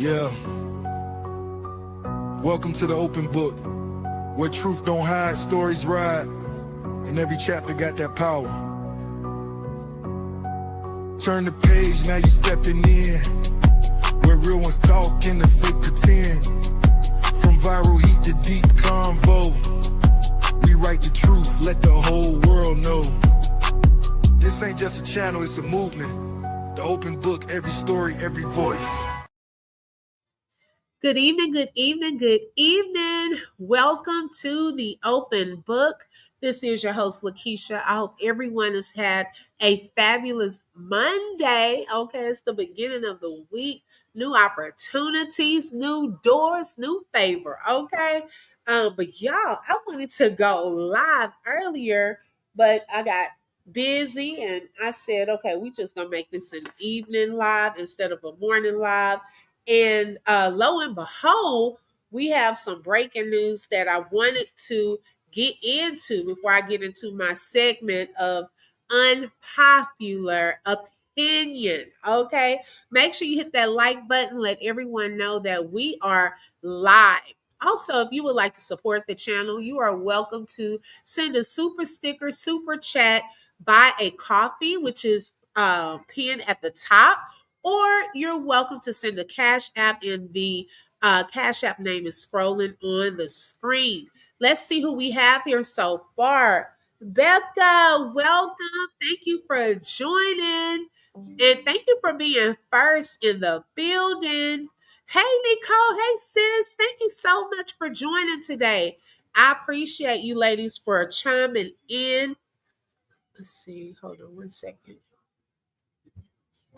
Yeah. Welcome to the open book, where truth don't hide, stories ride, and every chapter got that power. Turn the page, now you stepping in, where real ones talk and the fake pretend. From viral heat to deep convo, we write the truth, let the whole world know. This ain't just a channel, it's a movement. The open book, every story, every voice. Good evening, good evening, good evening. Welcome to the open book. This is your host, Lakeisha. I hope everyone has had a fabulous Monday. Okay, it's the beginning of the week. New opportunities, new doors, new favor. Okay. But y'all, I wanted to go live earlier, but I got busy and I said, okay, we just gonna make this an evening live instead of a morning live. And lo and behold, we have some breaking news that I wanted to get into before I get into my segment of unpopular opinion. Okay. Make sure you hit that like button. Let everyone know that we are live. Also, if you would like to support the channel, you are welcome to send a super sticker, super chat, buy a coffee, which is pinned at the top, or you're welcome to send a Cash App, and the Cash App name is scrolling on the screen. Let's see who we have here so far. Becca, welcome. Thank you for joining. And thank you for being first in the building. Hey, Nicole. Hey, sis. Thank you so much for joining today. I appreciate you ladies for chiming in. Let's see. Hold on one second.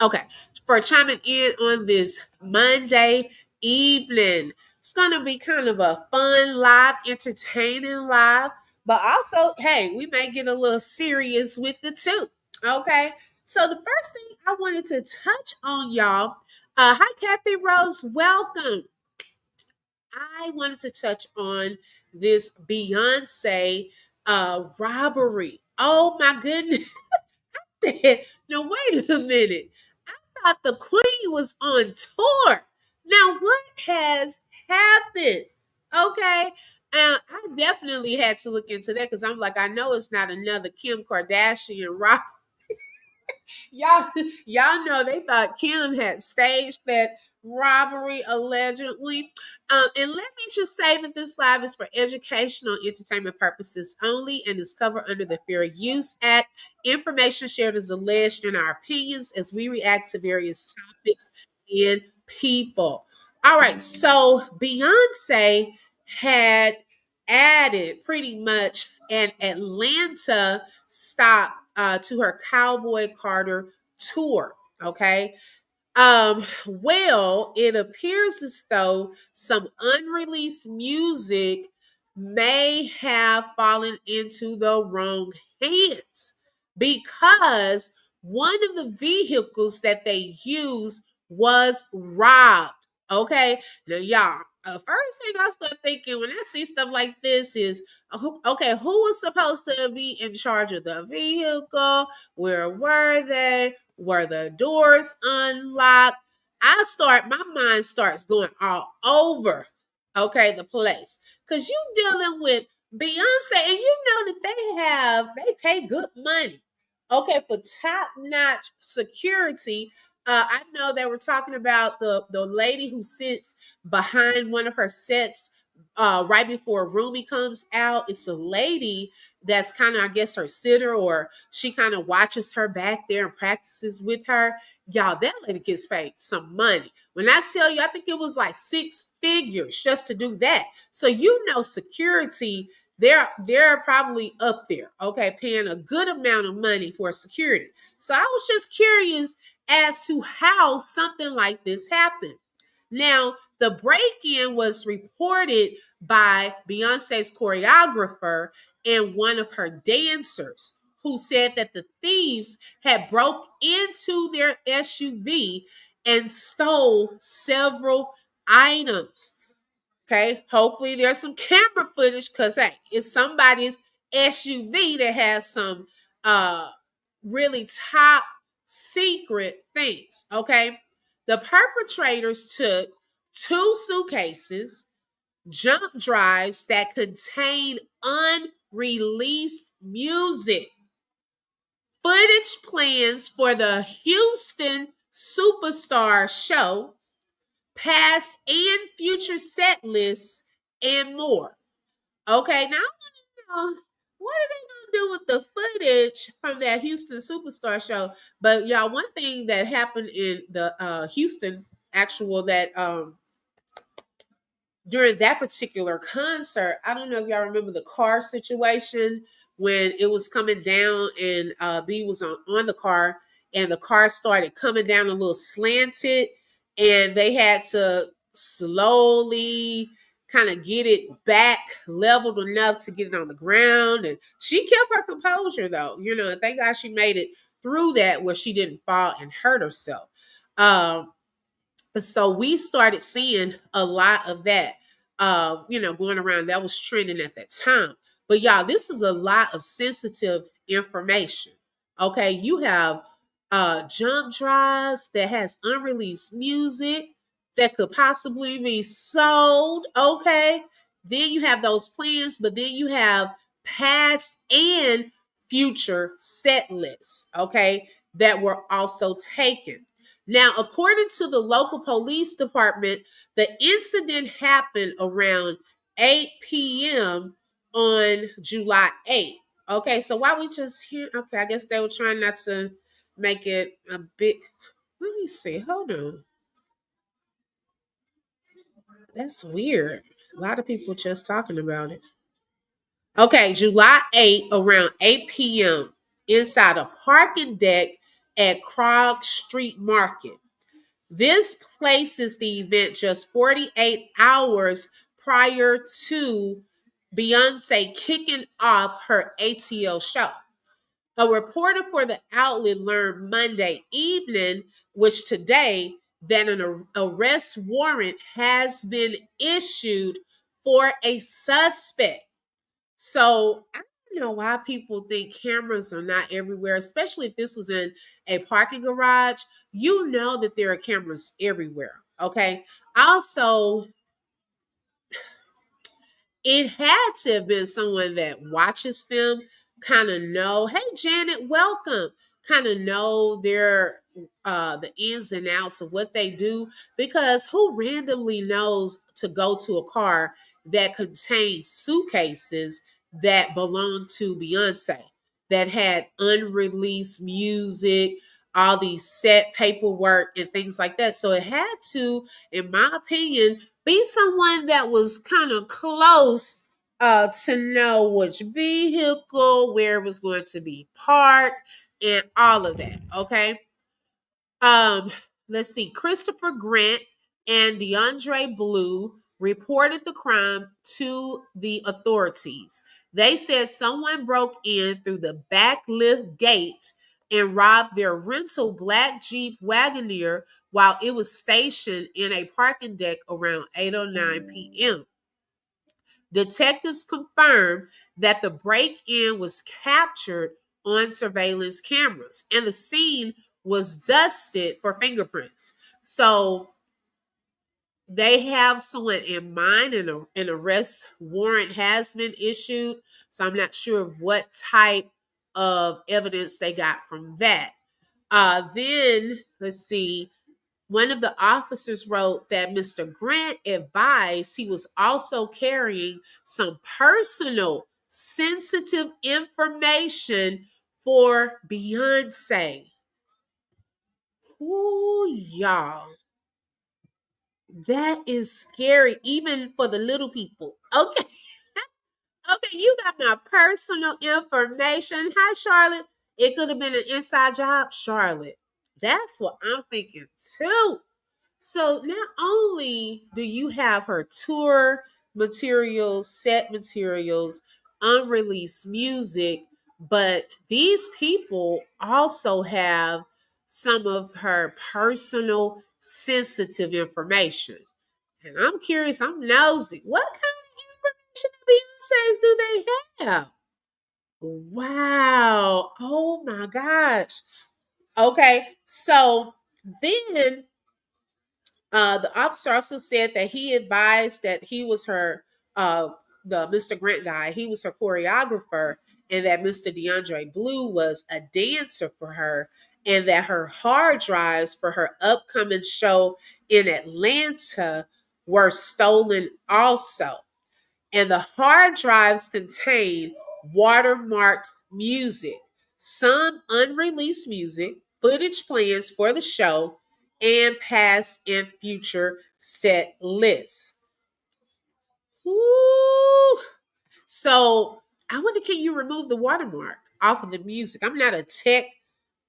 Okay, for chiming in on this Monday evening. It's going to be kind of a fun live, entertaining live, but also, hey, we may get a little serious with the too. Okay, so the first thing I wanted to touch on, y'all. Hi, Kathy Rose. Welcome. I wanted to touch on this Beyonce robbery. Oh my goodness. Now, wait a minute. Thought the Queen was on tour. Now, what has happened? Okay. I definitely had to look into that because I'm like, I know it's not another Kim Kardashian rock. y'all, y'all know they thought Kim had staged that robbery allegedly. And let me just say that this live is for educational entertainment purposes only and is covered under the Fair Use Act. Information shared is alleged in our opinions as we react to various topics and people. All right, so Beyonce had added pretty much an Atlanta stop to her Cowboy Carter tour. Okay. Well, it appears as though some unreleased music may have fallen into the wrong hands because one of the vehicles that they used was robbed. Okay, now y'all, first thing I start thinking when I see stuff like this is, okay, who was supposed to be in charge of the vehicle? Where were they? Were the doors unlocked? My mind starts going all over, okay, the place. Because you dealing with Beyonce and you know that they pay good money, okay, for top-notch security. I know they were talking about the lady who sits behind one of her sets right before Rumi comes out. It's a lady that's kind of, I guess, her sitter, or she kind of watches her back there and practices with her. Y'all, that lady gets paid some money. When I tell you, I think it was like 6 figures just to do that. So you know, security, they're probably up there, okay, paying a good amount of money for security. So I was just curious as to how something like this happened. Now, the break-in was reported by Beyonce's choreographer and one of her dancers, who said that the thieves had broke into their SUV and stole several items. Okay, hopefully there's some camera footage because hey, it's somebody's SUV that has some really top secret things. Okay, the perpetrators took 2 suitcases, jump drives that contain unreleased music, footage plans for the Houston Superstar show, past and future set lists, and more. Okay, now I want to know, what are they gonna do with the footage from that Houston Superstar show? But y'all, one thing that happened in the Houston actual that during that particular concert, I don't know if y'all remember the car situation when it was coming down and B was on the car and the car started coming down a little slanted and they had to slowly kind of get it back leveled enough to get it on the ground. And she kept her composure though, and thank God she made it through that where she didn't fall and hurt herself. So we started seeing a lot of that, going around. That was trending at that time. But y'all, this is a lot of sensitive information. Okay, you have jump drives that has unreleased music that could possibly be sold. Okay, then you have those plans, but then you have past and future set lists. Okay, that were also taken. Now, according to the local police department, the incident happened around 8 p.m. on July 8th. Okay, so why we just here? Okay, I guess they were trying not to make it a big. Let me see. Hold on. That's weird. A lot of people just talking about it. Okay, July 8th around 8 p.m. inside a parking deck at Krog Street Market. This places the event just 48 hours prior to Beyonce kicking off her ATL show. A reporter for the outlet learned Monday evening, which today, that an arrest warrant has been issued for a suspect. So I don't know why people think cameras are not everywhere, especially if this was in a parking garage. You know that there are cameras everywhere. Okay. Also, it had to have been someone that watches them, kind of know, hey Janet, welcome, kind of know their the ins and outs of what they do, because who randomly knows to go to a car that contains suitcases that belong to Beyonce, that had unreleased music, all these set paperwork and things like that. So it had to, in my opinion, be someone that was kind of close to know which vehicle, where it was going to be parked, and all of that. Okay. Um, let's see. Christopher Grant and DeAndre Blue reported the crime to the authorities. They said someone broke in through the back lift gate and robbed their rental black Jeep Wagoneer while it was stationed in a parking deck around 8:09 p.m. Detectives confirmed that the break-in was captured on surveillance cameras and the scene was dusted for fingerprints. So they have someone in mind and an arrest warrant has been issued. So I'm not sure of what type of evidence they got from that. Then let's see. One of the officers wrote that Mr. Grant advised he was also carrying some personal sensitive information for Beyonce. Ooh, y'all. That is scary, even for the little people. Okay. Okay, you got my personal information. Hi, Charlotte. It could have been an inside job, Charlotte. That's what I'm thinking too. So not only do you have her tour materials, set materials, unreleased music, but these people also have some of her personal sensitive information. And I'm curious, I'm nosy. What kind of information of Beyonce's do they have? Wow. Oh my gosh. Okay. So then The officer also said that he advised that he was her, uh, the Mr. Grant guy, he was her choreographer, and that Mr. DeAndre Blue was a dancer for her, and that her hard drives for her upcoming show in Atlanta were stolen also. And the hard drives contain watermarked music, some unreleased music, footage plans for the show, and past and future set lists. Ooh. So I wonder, can you remove the watermark off of the music? I'm not a tech,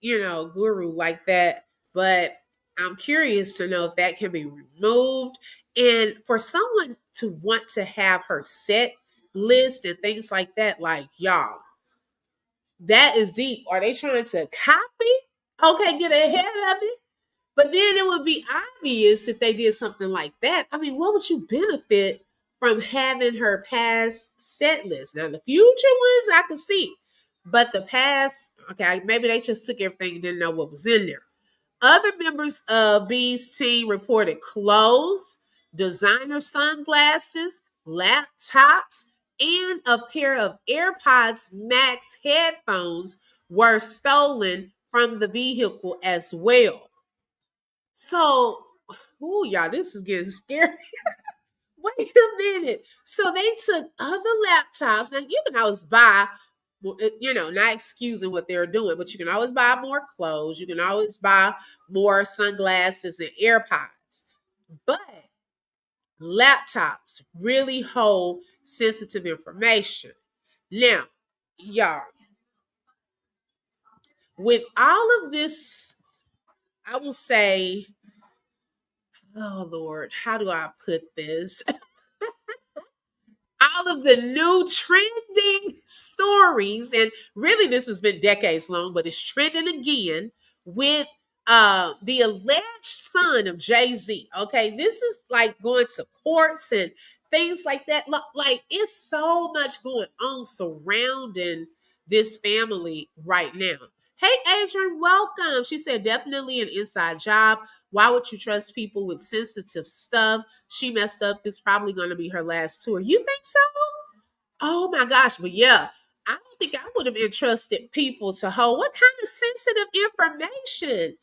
guru like that, but I'm curious to know if that can be removed. And for someone to want to have her set list and things like that, like y'all, that is deep. Are they trying to copy? Okay, get ahead of it. But then it would be obvious if they did something like that. I mean, what would you benefit from having her past set list? Now, the future ones I could see, but the past, okay, maybe they just took everything and didn't know what was in there. Other members of B's team reported clothes, designer sunglasses, laptops, and a pair of AirPods Max headphones were stolen from the vehicle as well. So, y'all, this is getting scary. Wait a minute. So they took other laptops. Now you can always buy, not excusing what they're doing, but you can always buy more clothes. You can always buy more sunglasses and AirPods. But laptops really hold sensitive information. Now, y'all, with all of this, I will say, oh Lord, how do I put this? All of the new trending stories, and really this has been decades long, but it's trending again with the alleged son of Jay-Z. Okay, this is like going to courts and things like that. Like it's so much going on surrounding this family right now. Hey Adrian, welcome. She said definitely an inside job. Why would you trust people with sensitive stuff? She messed up. This is probably going to be her last tour. You think so? Oh my gosh. But yeah, I don't think I would have entrusted people to hold. What kind of sensitive information?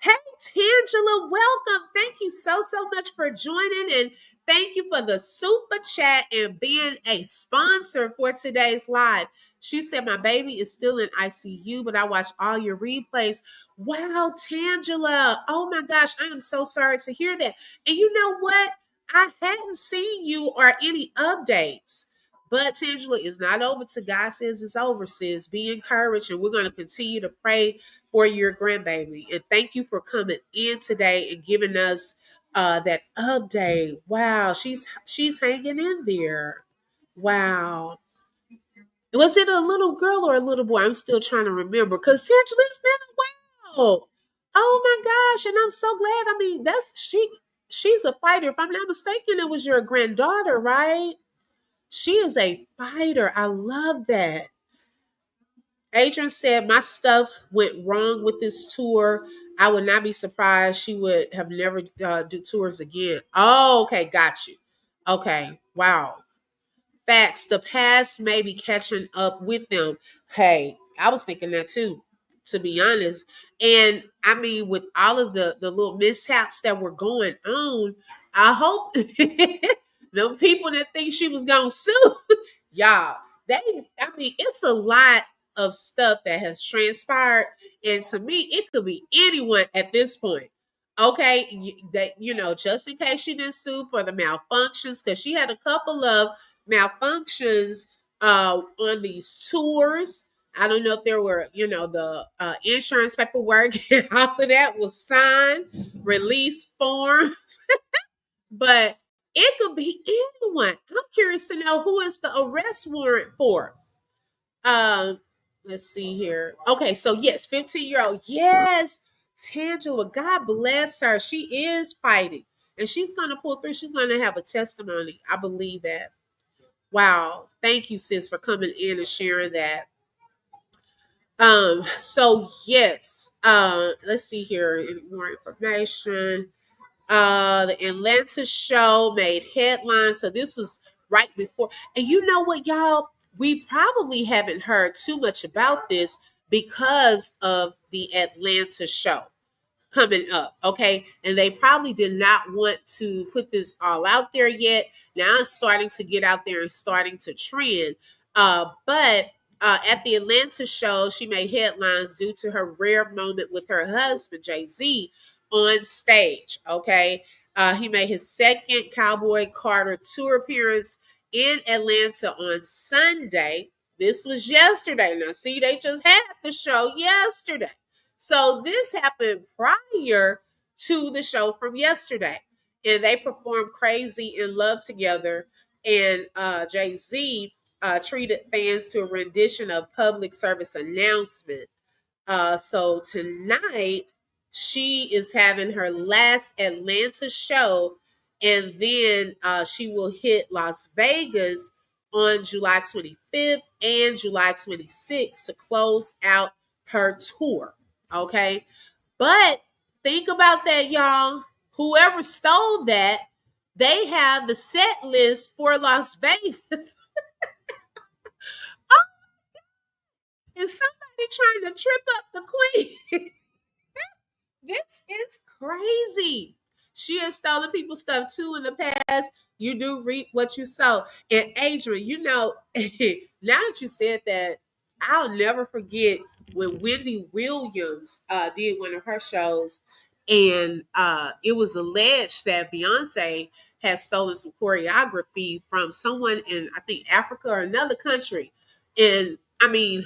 Hey, Tangela, welcome. Thank you so much for joining. And thank you for the super chat and being a sponsor for today's live. She said, my baby is still in ICU, but I watch all your replays. Wow, Tangela. Oh my gosh, I am so sorry to hear that. And you know what? I hadn't seen you or any updates. But Tangela, is not over till God says it's over, sis. Be encouraged, and we're going to continue to pray for your grandbaby. And thank you for coming in today and giving us that update. Wow, she's hanging in there. Wow. Was it a little girl or a little boy? I'm still trying to remember because Tangela, it's been a while. Oh my gosh, and I'm so glad. I mean, she's a fighter. If I'm not mistaken, it was your granddaughter, right? She is a fighter. I love that. Adrian said, my stuff went wrong with this tour. I would not be surprised she would have never do tours again. Oh, okay. Got you. Okay. Wow. Facts. The past may be catching up with them. Hey, I was thinking that too, to be honest. And I mean, with all of the little mishaps that were going on, I hope the people that think she was gonna sue, y'all, I mean, it's a lot of stuff that has transpired. And to me, it could be anyone at this point. Okay, just in case she didn't sue for the malfunctions, because she had a couple of malfunctions on these tours. I don't know if there were, the insurance paperwork and all of that was signed, release form, but it could be anyone. I'm curious to know who is the arrest warrant for. Um, let's see here. Okay, so yes, 15-year-old. Yes, Tangela, God bless her. She is fighting and she's going to pull through. She's going to have a testimony. I believe that. Wow. Thank you, sis, for coming in and sharing that. So yes, let's see here. Any more information? The Atlanta show made headlines. So this was right before. And you know what, y'all? We probably haven't heard too much about this because of the Atlanta show coming up, okay? And they probably did not want to put this all out there yet. Now it's starting to get out there and starting to trend. But at the Atlanta show, she made headlines due to her rare moment with her husband, Jay-Z, on stage, okay? He made his second Cowboy Carter tour appearance in Atlanta on Sunday. This was yesterday. Now, see, they just had the show yesterday. So this happened prior to the show from yesterday. And they performed Crazy in Love together. And Jay-Z treated fans to a rendition of public service announcement. So tonight, she is having her last Atlanta show. And then she will hit Las Vegas on July 25th and July 26th to close out her tour. Okay. But think about that, y'all. Whoever stole that, they have the set list for Las Vegas. And somebody trying to trip up the queen. This is crazy. She has stolen people's stuff too in the past. You do reap what you sow. And Adrian, you know, now that you said that, I'll never forget when Wendy Williams did one of her shows, and it was alleged that Beyonce had stolen some choreography from someone in, I think, Africa or another country. And I mean,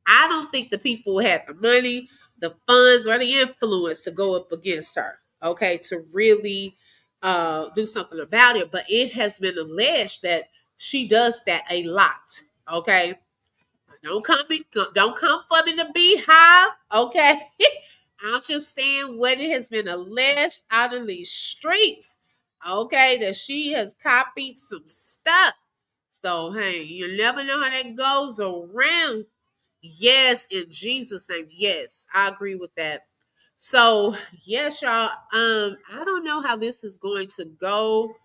I don't think the people had the money, the funds, or the influence to go up against her, okay, to really do something about it. But it has been alleged that she does that a lot, okay? Don't come for me to Beehive, okay? I'm just saying what it has been alleged out in these streets, okay, that she has copied some stuff. So, hey, you never know how that goes around. Yes, in Jesus' name. Yes, I agree with that. So, yes, y'all. I don't know how this is going to go,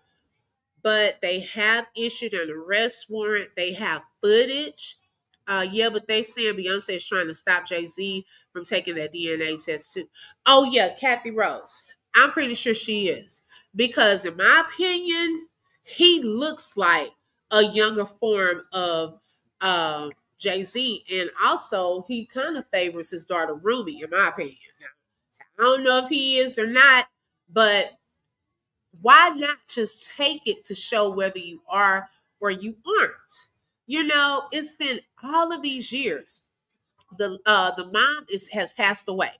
but they have issued an arrest warrant. They have footage. Yeah, but they saying Beyonce is trying to stop Jay-Z from taking that DNA test too. Oh yeah, Kathy Rose. I'm pretty sure she is. Because in my opinion, he looks like a younger form of Jay-Z. And also he kind of favors his daughter Ruby, in my opinion. Now, I don't know if he is or not, but why not just take it to show whether you are or you aren't? You know, it's been all of these years. The mom has passed away.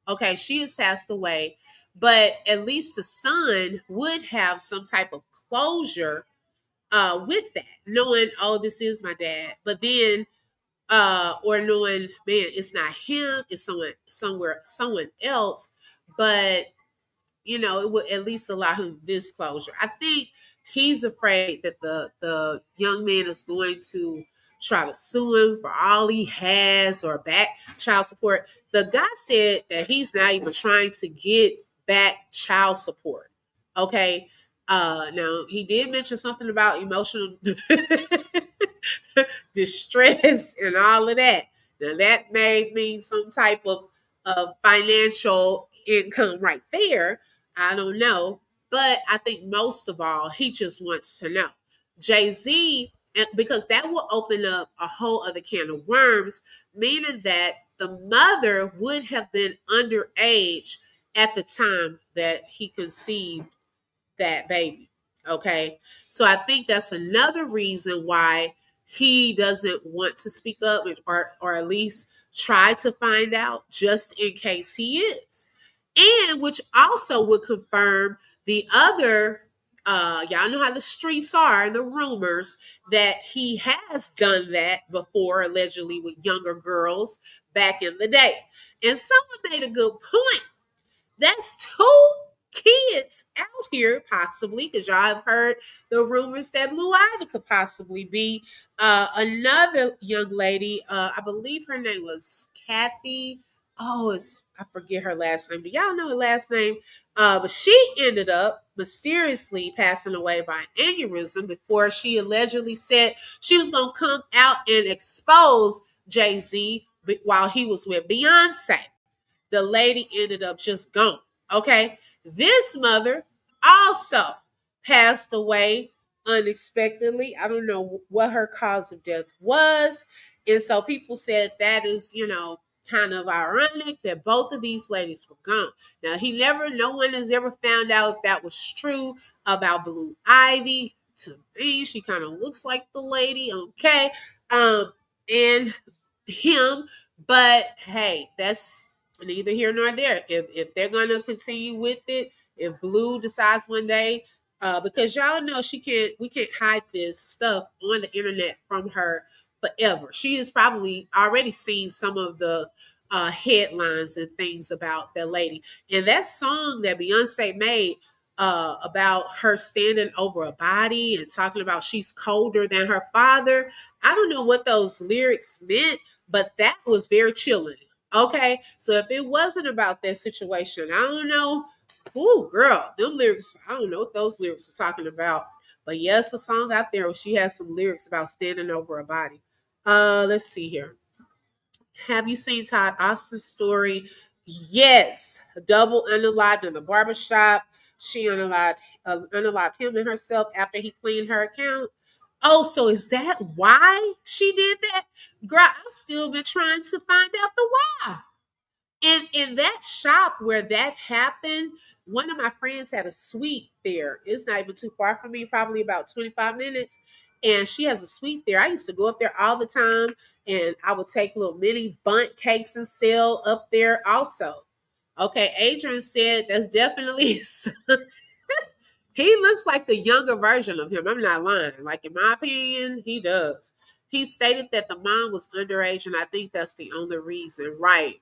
Okay, she has passed away, but at least the son would have some type of closure with that, knowing, oh, this is my dad. But then or knowing, man, it's not him, it's someone else, but it would at least allow him this closure. I think he's afraid that the young man is going to try to sue him for all he has or back child support. The guy said that he's not even trying to get back child support. Okay. Now he did mention something about emotional distress and all of that. Now that may mean some type of financial income right there. I don't know. But I think most of all, he just wants to know. Jay-Z, because that will open up a whole other can of worms, meaning that the mother would have been underage at the time that he conceived that baby. Okay. So I think that's another reason why he doesn't want to speak up or at least try to find out just in case he is. And which also would confirm the other y'all know how the streets are and the rumors that he has done that before, allegedly with younger girls back in the day. And someone made a good point. That's two kids out here, possibly, because y'all have heard the rumors that Blue Ivy could possibly be another young lady. I believe her name was Kathy. Oh, I forget her last name. Do y'all know her last name? But she ended up mysteriously passing away by an aneurysm before she allegedly said she was going to come out and expose Jay-Z while he was with Beyonce. The lady ended up just gone. Okay. This mother also passed away unexpectedly. I don't know what her cause of death was. And so people said that is, kind of ironic that both of these ladies were gone. Now, no one has ever found out if that was true about Blue Ivy. To me, she kind of looks like the lady. Okay. And him, but hey, that's neither here nor there. If they're gonna continue with it, if Blue decides one day, because y'all know we can't hide this stuff on the internet from her forever. She has probably already seen some of the headlines and things about that lady. And that song that Beyonce made about her standing over a body and talking about she's colder than her father. I don't know what those lyrics meant, but that was very chilling. Okay, so if it wasn't about that situation, I don't know. Ooh, girl, them lyrics, I don't know what those lyrics are talking about. But yes, a song out there where she has some lyrics about standing over a body. Let's see here. Have you seen Todd Austin's story? Yes. Double unalived in the barbershop. She unalived him and herself after he cleaned her account. Oh, so is that why she did that? Girl, I've still been trying to find out the why. And in that shop where that happened, one of my friends had a suite there. It's not even too far from me, probably about 25 minutes. And she has a suite there. I used to go up there all the time and I would take little mini bunt cakes and sell up there also. Okay, Adrian said that's definitely he looks like the younger version of him. I'm not lying. Like in my opinion, he does. He stated that the mom was underage, and I think that's the only reason. Right.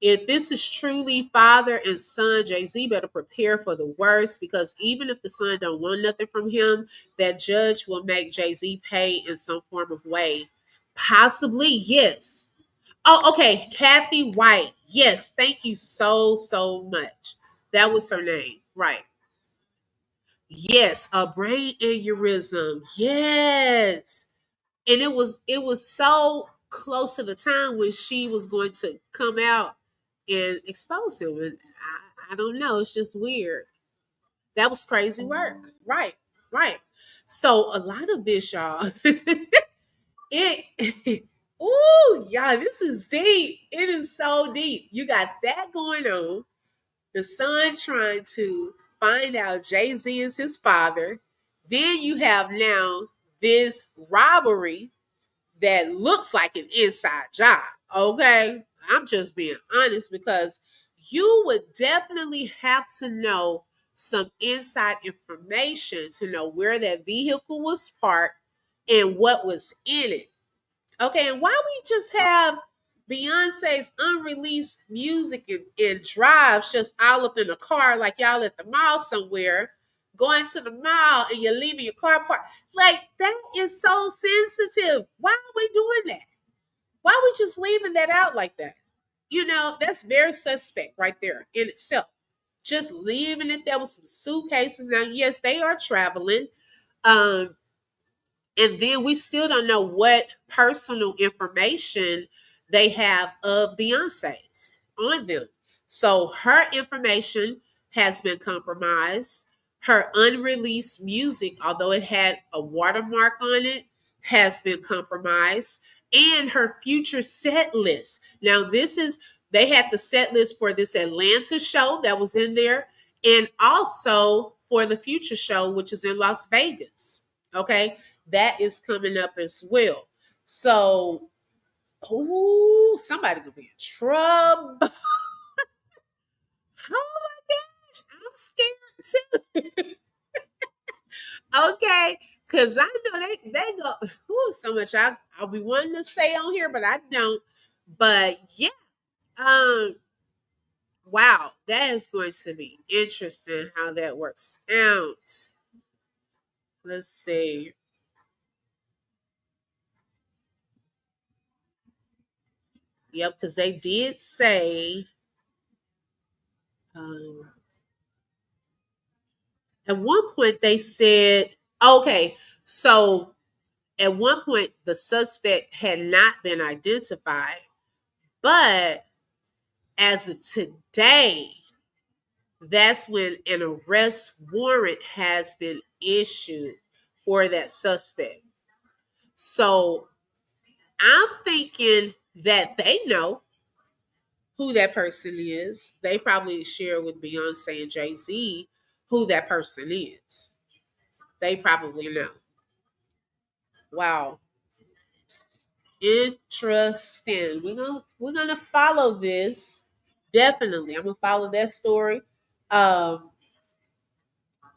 If this is truly father and son, Jay-Z better prepare for the worst because even if the son don't want nothing from him, that judge will make Jay-Z pay in some form of way. Possibly, yes. Oh, okay. Kathy White. Yes, thank you so much. That was her name. Right. Yes, a brain aneurysm. Yes. And it was so close to the time when she was going to come out and expose him. And I don't know. It's just weird. That was crazy work. Right. Right. So a lot of this, y'all, it ooh, y'all, this is deep. It is so deep. You got that going on. The son trying to find out Jay-Z is his father. Then you have now this robbery that looks like an inside job. Okay. I'm just being honest because you would definitely have to know some inside information to know where that vehicle was parked and what was in it. Okay. And why we just have Beyonce's unreleased music and drives just all up in a car like y'all at the mall somewhere, going to the mall and you're leaving your car parked. Like that is so sensitive. Why are we doing that? Why are we just leaving that out like that? That's very suspect right there in itself. Just leaving it there with some suitcases. Now, yes, they are traveling. Um, and then we still don't know what personal information they have of Beyonce's on them. So her information has been compromised. Her unreleased music, although it had a watermark on it, has been compromised. And her future set list. Now, they had the set list for this Atlanta show that was in there, and also for the future show, which is in Las Vegas. Okay, that is coming up as well. So, ooh, somebody gonna be in trouble. Oh my gosh, I'm scared too. Okay, because I know they go. Ooh, so much I'll be wanting to say on here, but I don't. But yeah, um, wow, that is going to be interesting how that works out. Let's see. Yep, because they did say Um, at one point, they said, okay, so at one point, the suspect had not been identified, but as of today, that's when an arrest warrant has been issued for that suspect. So I'm thinking that they know who that person is. They probably share with Beyonce and Jay-Z who that person is. They probably know. Wow. Interesting. We're gonna follow this. Definitely. I'm gonna follow that story. Um,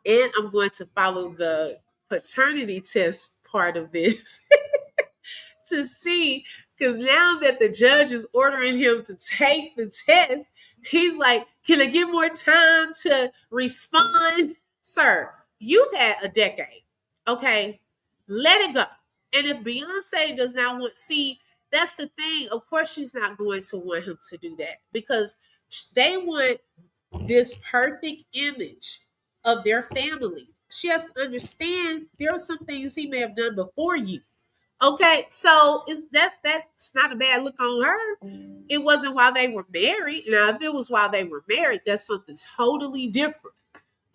and I'm going to follow the paternity test part of this to see, because now that the judge is ordering him to take the test, he's like, can I get more time to respond? Sir, you've had a decade. Okay. Let it go. And if Beyonce does not want, see, that's the thing. Of course, she's not going to want him to do that because they want this perfect image of their family. She has to understand there are some things he may have done before you. Okay, so is that's not a bad look on her. It wasn't while they were married. Now, if it was while they were married, that's something totally different.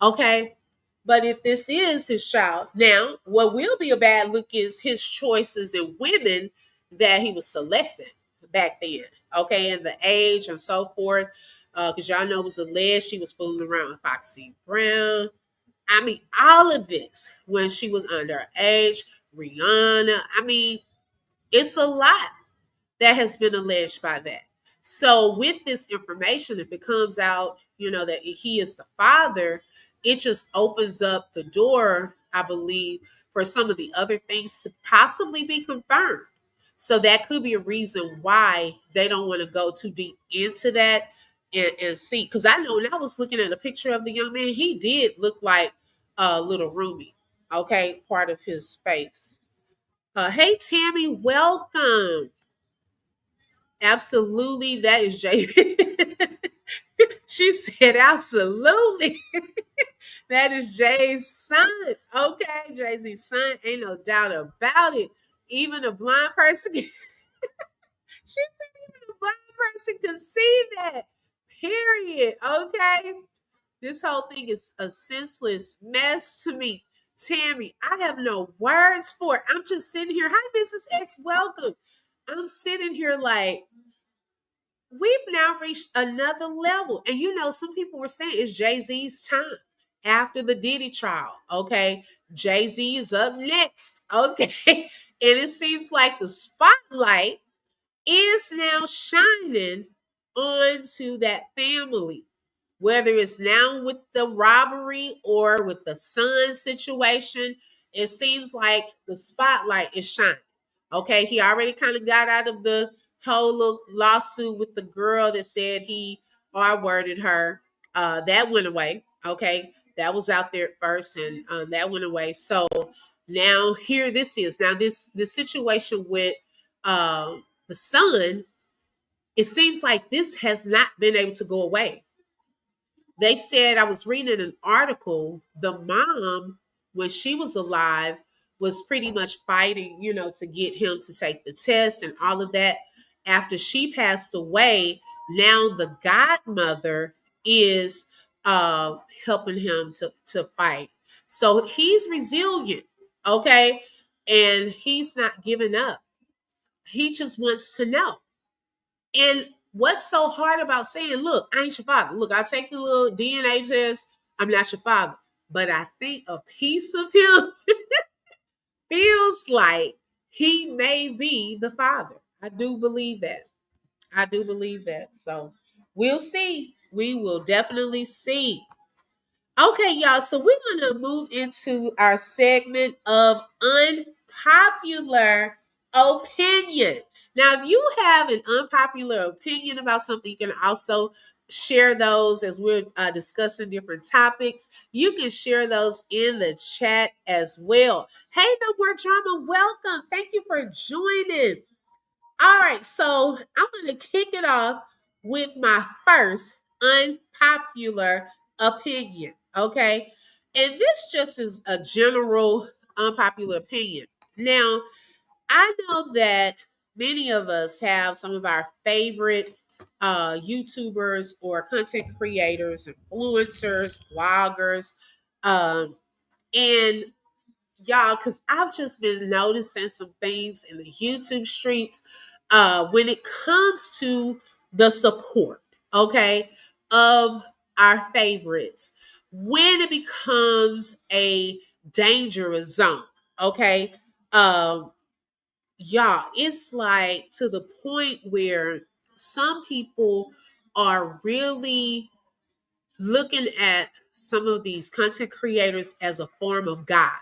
Okay. But if this is his child, now what will be a bad look is his choices in women that he was selecting back then. Okay, and the age and so forth. Because y'all know it was alleged she was fooling around with Foxy Brown. I mean, all of this when she was underage, Rihanna. I mean, it's a lot that has been alleged by that. So with this information, if it comes out, that he is the father, it just opens up the door, I believe, for some of the other things to possibly be confirmed. So that could be a reason why they don't want to go too deep into that and see. Because I know when I was looking at a picture of the young man, he did look like a little Ruby. Okay, part of his face. Hey Tammy, welcome. Absolutely, that is Jay. She said, absolutely. That is Jay's son. Okay, Jay-Z's son. Ain't no doubt about it. Even a blind person, she said, even a blind person can see that. Period. Okay. This whole thing is a senseless mess to me. Tammy, I have no words for it. I'm just sitting here. Hi, Mrs. X. Welcome. I'm sitting here like, we've now reached another level. And some people were saying it's Jay-Z's time after the Diddy trial. Okay. Jay-Z is up next. Okay. And it seems like the spotlight is now shining onto that family, whether it's now with the robbery or with the son situation. It seems like the spotlight is shining. Okay, he already kind of got out of the whole little lawsuit with the girl that said he R-worded her. That went away. Okay, that was out there at first, and that went away. So now here this is. Now this situation with the son, it seems like this has not been able to go away. They said, I was reading an article, the mom, when she was alive, was pretty much fighting, to get him to take the test and all of that. After she passed away, now the godmother is helping him to fight. So he's resilient, okay? And he's not giving up. He just wants to know. And what's so hard about saying, look, I ain't your father. Look, I'll take the little DNA test. I'm not your father. But I think a piece of him feels like he may be the father. I do believe that. I do believe that. So we'll see. We will definitely see. Okay, y'all. So we're going to move into our segment of unpopular opinion. Now, if you have an unpopular opinion about something, you can also share those as we're discussing different topics. You can share those in the chat as well. Hey, no more drama. Welcome. Thank you for joining. All right, so I'm going to kick it off with my first unpopular opinion. Okay. And this just is a general unpopular opinion. Now, I know that many of us have some of our favorite YouTubers or content creators, influencers, bloggers, um, and y'all, because I've just been noticing some things in the YouTube streets when it comes to the support, okay, of our favorites, when it becomes a dangerous zone, okay. Y'all, it's like to the point where some people are really looking at some of these content creators as a form of God,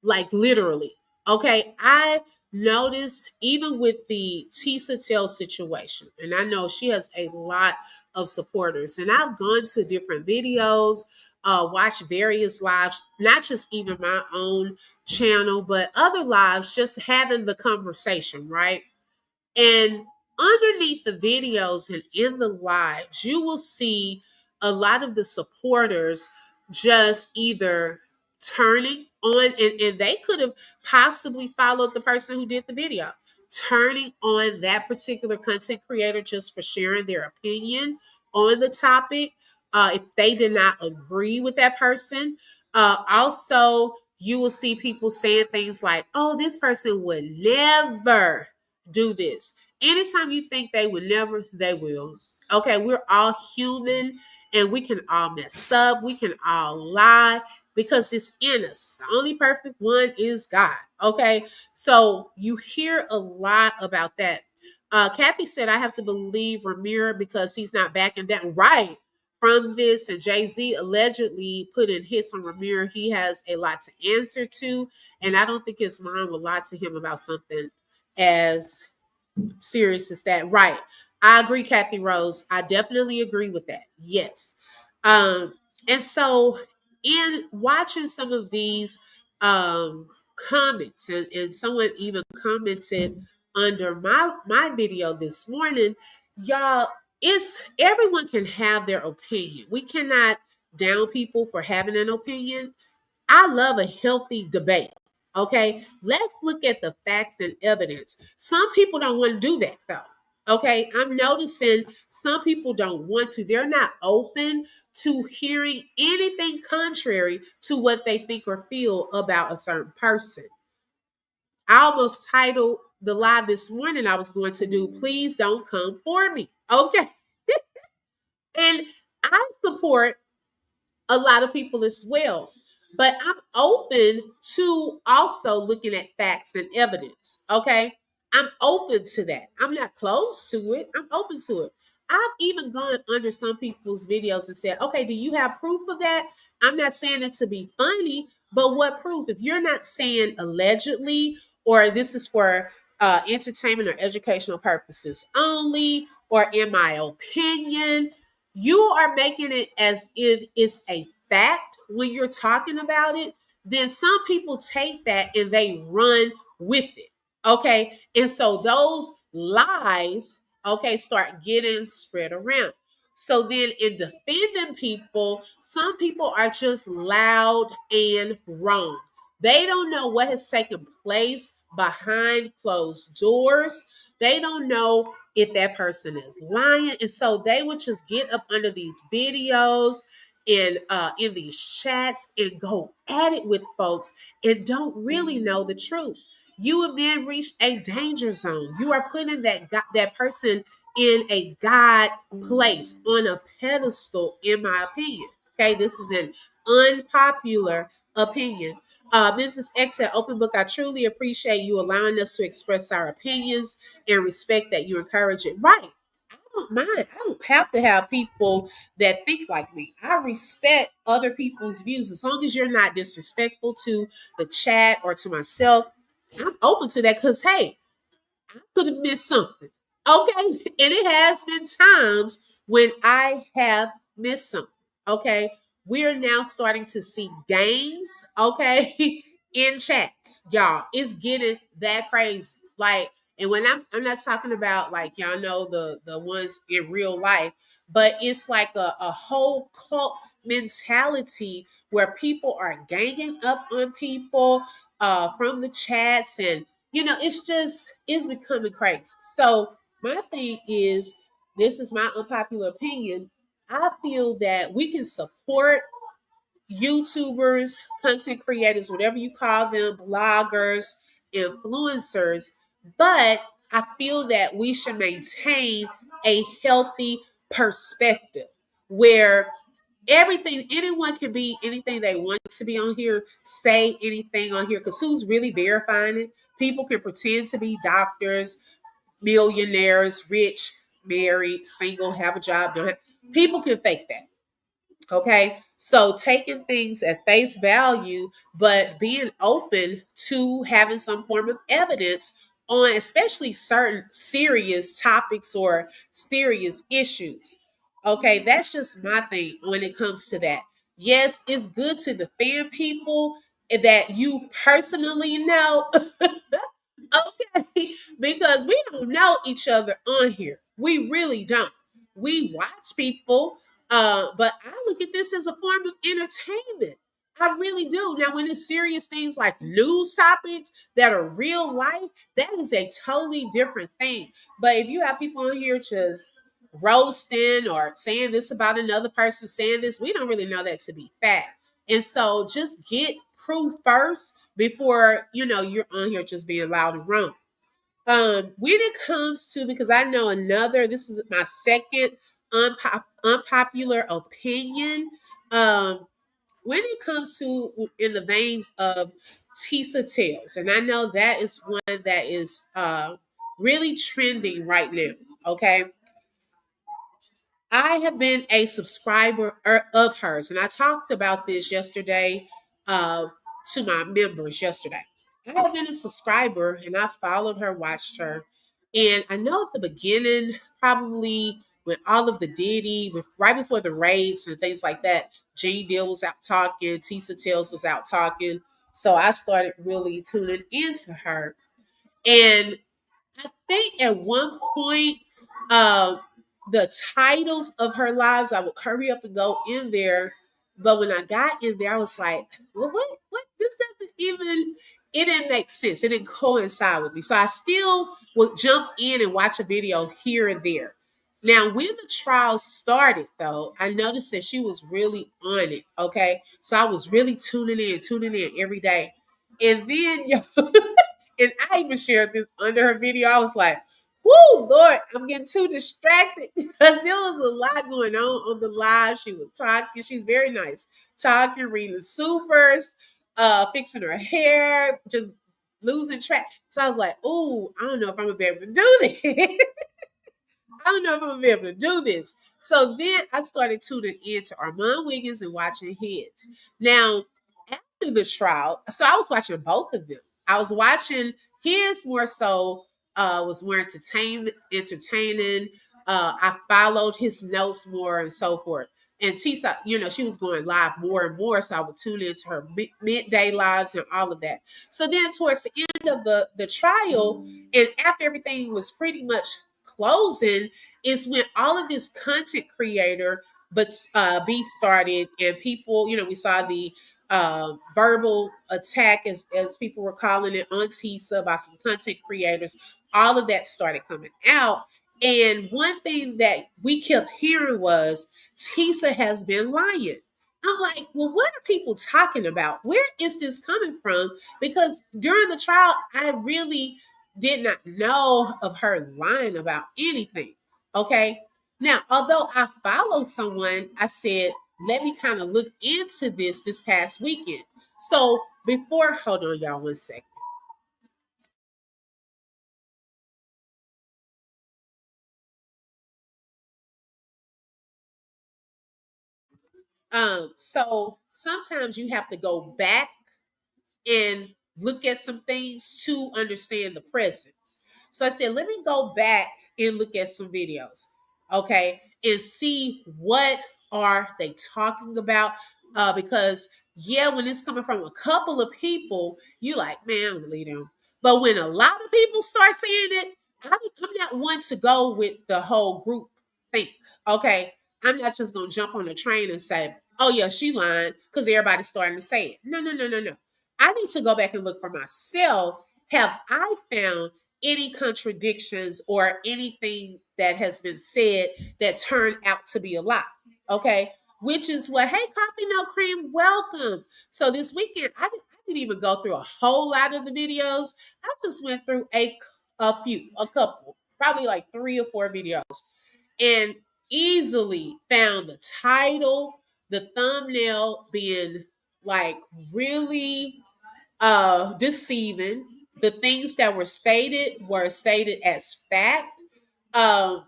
like literally. Okay, I noticed even with the Tisa Tell situation, and I know she has a lot of supporters, and I've gone to different videos, watched various lives, not just even my own channel, but other lives, just having the conversation, right? And underneath the videos and in the lives, you will see a lot of the supporters just either turning on, and they could have possibly followed the person who did the video, turning on that particular content creator just for sharing their opinion on the topic. If they did not agree with that person, also, you will see people saying things like, oh, this person would never do this. Anytime you think they would never, they will. Okay, we're all human and we can all mess up. We can all lie because it's in us. The only perfect one is God. Okay, so you hear a lot about that. Kathy said, I have to believe Ramira because he's not backing down. Right. From this, and Jay-Z allegedly put in hits on Ramira. He has a lot to answer to, and I don't think his mom will lie to him about something as serious as that. Right. I agree, Kathy Rose. I definitely agree with that. Yes. Um, and so in watching some of these comments, and someone even commented under my video this morning, y'all, it's everyone can have their opinion. We cannot down people for having an opinion. I love a healthy debate. Okay, let's look at the facts and evidence. Some people don't want to do that though. Okay, I'm noticing some people don't want to. They're not open to hearing anything contrary to what they think or feel about a certain person. I almost titled the live this morning I was going to do, Please Don't Come For Me. Okay, and I support a lot of people as well. But I'm open to also looking at facts and evidence. Okay. I'm open to that. I'm not close to it. I'm open to it. I've even gone under some people's videos and said, okay, do you have proof of that? I'm not saying it to be funny, but what proof? If you're not saying allegedly, or this is for entertainment or educational purposes only, or in my opinion, you are making it as if it's a fact when you're talking about it, then some people take that and they run with it. Okay. And so those lies, okay, start getting spread around. So then in defending people, some people are just loud and wrong. They don't know what has taken place behind closed doors. They don't know if that person is lying. And so they would just get up under these videos and in these chats and go at it with folks and don't really know the truth. You have then reached a danger zone. You are putting that person in a God place, on a pedestal, in my opinion. Okay, this is an unpopular opinion. Mrs. X at Open Book, I truly appreciate you allowing us to express our opinions and respect that you encourage it. Right. I don't mind. I don't have to have people that think like me. I respect other people's views as long as you're not disrespectful to the chat or to myself. I'm open to that because, hey, I could have missed something. Okay. And it has been times when I have missed something. Okay. We are now starting to see gains. Okay. In chats, y'all. It's getting that crazy. Like, and when I'm not talking about, like, y'all know the ones in real life, but it's like a whole cult mentality where people are ganging up on people from the chats, and it's becoming crazy. So my thing is, this is my unpopular opinion. I feel that we can support YouTubers, content creators, whatever you call them, bloggers, influencers, but I feel that we should maintain a healthy perspective where anyone can be anything they want to be on here, say anything on here, because who's really verifying it? People can pretend to be doctors, millionaires, rich, married, single, have a job, don't have, people can fake that. Okay. So taking things at face value, but being open to having some form of evidence on especially certain serious topics or serious issues. Okay. That's just my thing when it comes to that. Yes, it's good to defend people that you personally know. Okay, because we don't know each other on here. We really don't. We watch people, but I look at this as a form of entertainment. I really do. Now, when it's serious things like news topics that are real life, that is a totally different thing. But if you have people on here just roasting or saying this about another person, saying this, we don't really know that to be fact. And so just get proof first before you're on here just being loud and wrong. When it comes to, because I know another, this is my second unpopular opinion. When it comes to in the veins of Tisa Tales, and I know that is one that is really trending right now. Okay, I have been a subscriber of hers, and I talked about this yesterday uh, to my members yesterday. I have been a subscriber, and I followed her, watched her, and I know at the beginning, probably when all of the Diddy, right before the raids and things like that, Gene Deal was out talking, Tisa Tales was out talking, so I started really tuning into her, and I think at one point, uh, the titles of her lives, I would hurry up and go in there. But when I got in there, I was like, well, what? This doesn't even, it didn't make sense. It didn't coincide with me. So I still would jump in and watch a video here and there. Now, when the trial started, though, I noticed that she was really on it. Okay. So I was really tuning in every day. And then, and I even shared this under her video. I was like, whoo, Lord, I'm getting too distracted because there was a lot going on the live. She was talking. She's very nice. Talking, reading supers, fixing her hair, just losing track. So I was like, oh, I don't know if I'm going to be able to do this. I don't know if I'm gonna be able to do this. So then I started tuning into Armand Wiggins and watching his. Now, after the trial, so I was watching both of them. I was watching his more so, was more entertaining. I followed his notes more and so forth. And Tisa, she was going live more and more, so I would tune into her midday lives and all of that. So then, towards the end of the trial, and after everything was pretty much closing, is when all of this content creator but beef started, and people, we saw the verbal attack, as people were calling it, on Tisa by some content creators. All of that started coming out. And one thing that we kept hearing was Tisa has been lying. I'm like, well, what are people talking about? Where is this coming from? Because during the trial, I really did not know of her lying about anything. Okay. Now, although I followed someone, I said, let me kind of look into this past weekend. So before, hold on, y'all, one second. So sometimes you have to go back and look at some things to understand the present. So I said, let me go back and look at some videos, okay, and see what are they talking about. Because yeah, when it's coming from a couple of people, you like, man, I'm gonna leave them. But when a lot of people start saying it, I'm not one to go with the whole group think. Okay. I'm not just gonna jump on the train and say, "Oh yeah, she lying," because everybody's starting to say it. No, no, no, no, no. I need to go back and look for myself. Have I found any contradictions or anything that has been said that turned out to be a lie? Okay, which is what. Hey, coffee no cream, welcome. So this weekend, I didn't even go through a whole lot of the videos. I just went through a couple, probably like 3 or 4 videos, and easily found the title, the thumbnail being like really deceiving. The things that were stated as fact. Um,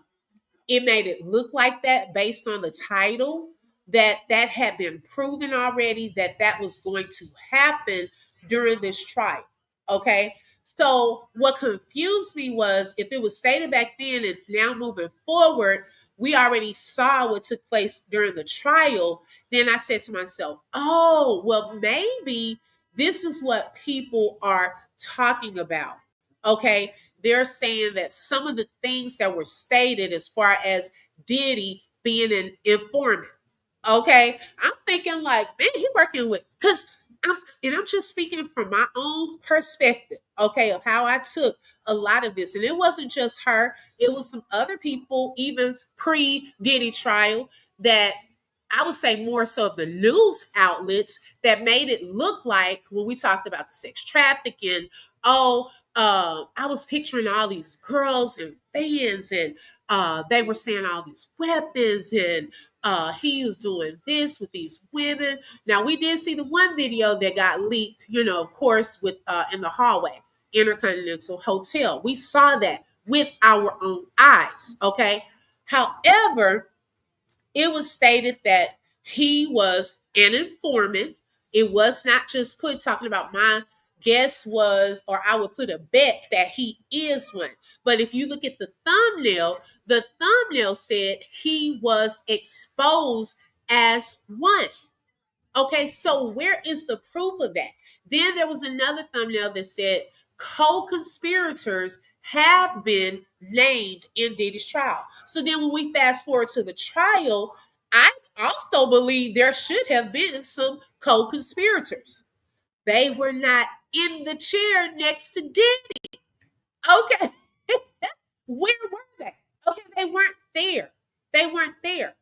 it made it look like that based on the title, that had been proven already that that was going to happen during this trial. Okay, so what confused me was if it was stated back then and now moving forward we already saw what took place during the trial, then I said to myself, oh well, maybe this is what people are talking about. Okay, they're saying that some of the things that were stated as far as Diddy being an informant. Okay, I'm thinking like, man, he working with, because I'm just speaking from my own perspective, okay, of how I took a lot of this, and it wasn't just her; it was some other people, even pre Diddy trial, that I would say more so of the news outlets that made it look like when we talked about the sex trafficking. Oh, I was picturing all these girls and fans, and they were saying all these weapons, and he was doing this with these women. Now we did see the one video that got leaked, of course, with in the hallway, Intercontinental Hotel. We saw that with our own eyes. Okay. However, it was stated that he was an informant. It was not just put talking about my guess was, or I would put a bet that he is one. But if you look at the thumbnail said he was exposed as one. Okay, so where is the proof of that? Then there was another thumbnail that said co-conspirators have been named in Diddy's trial. So then when we fast forward to the trial, I also believe there should have been some co-conspirators. They were not in the chair next to Diddy. Okay. Where were they? Okay, they weren't there. They weren't there.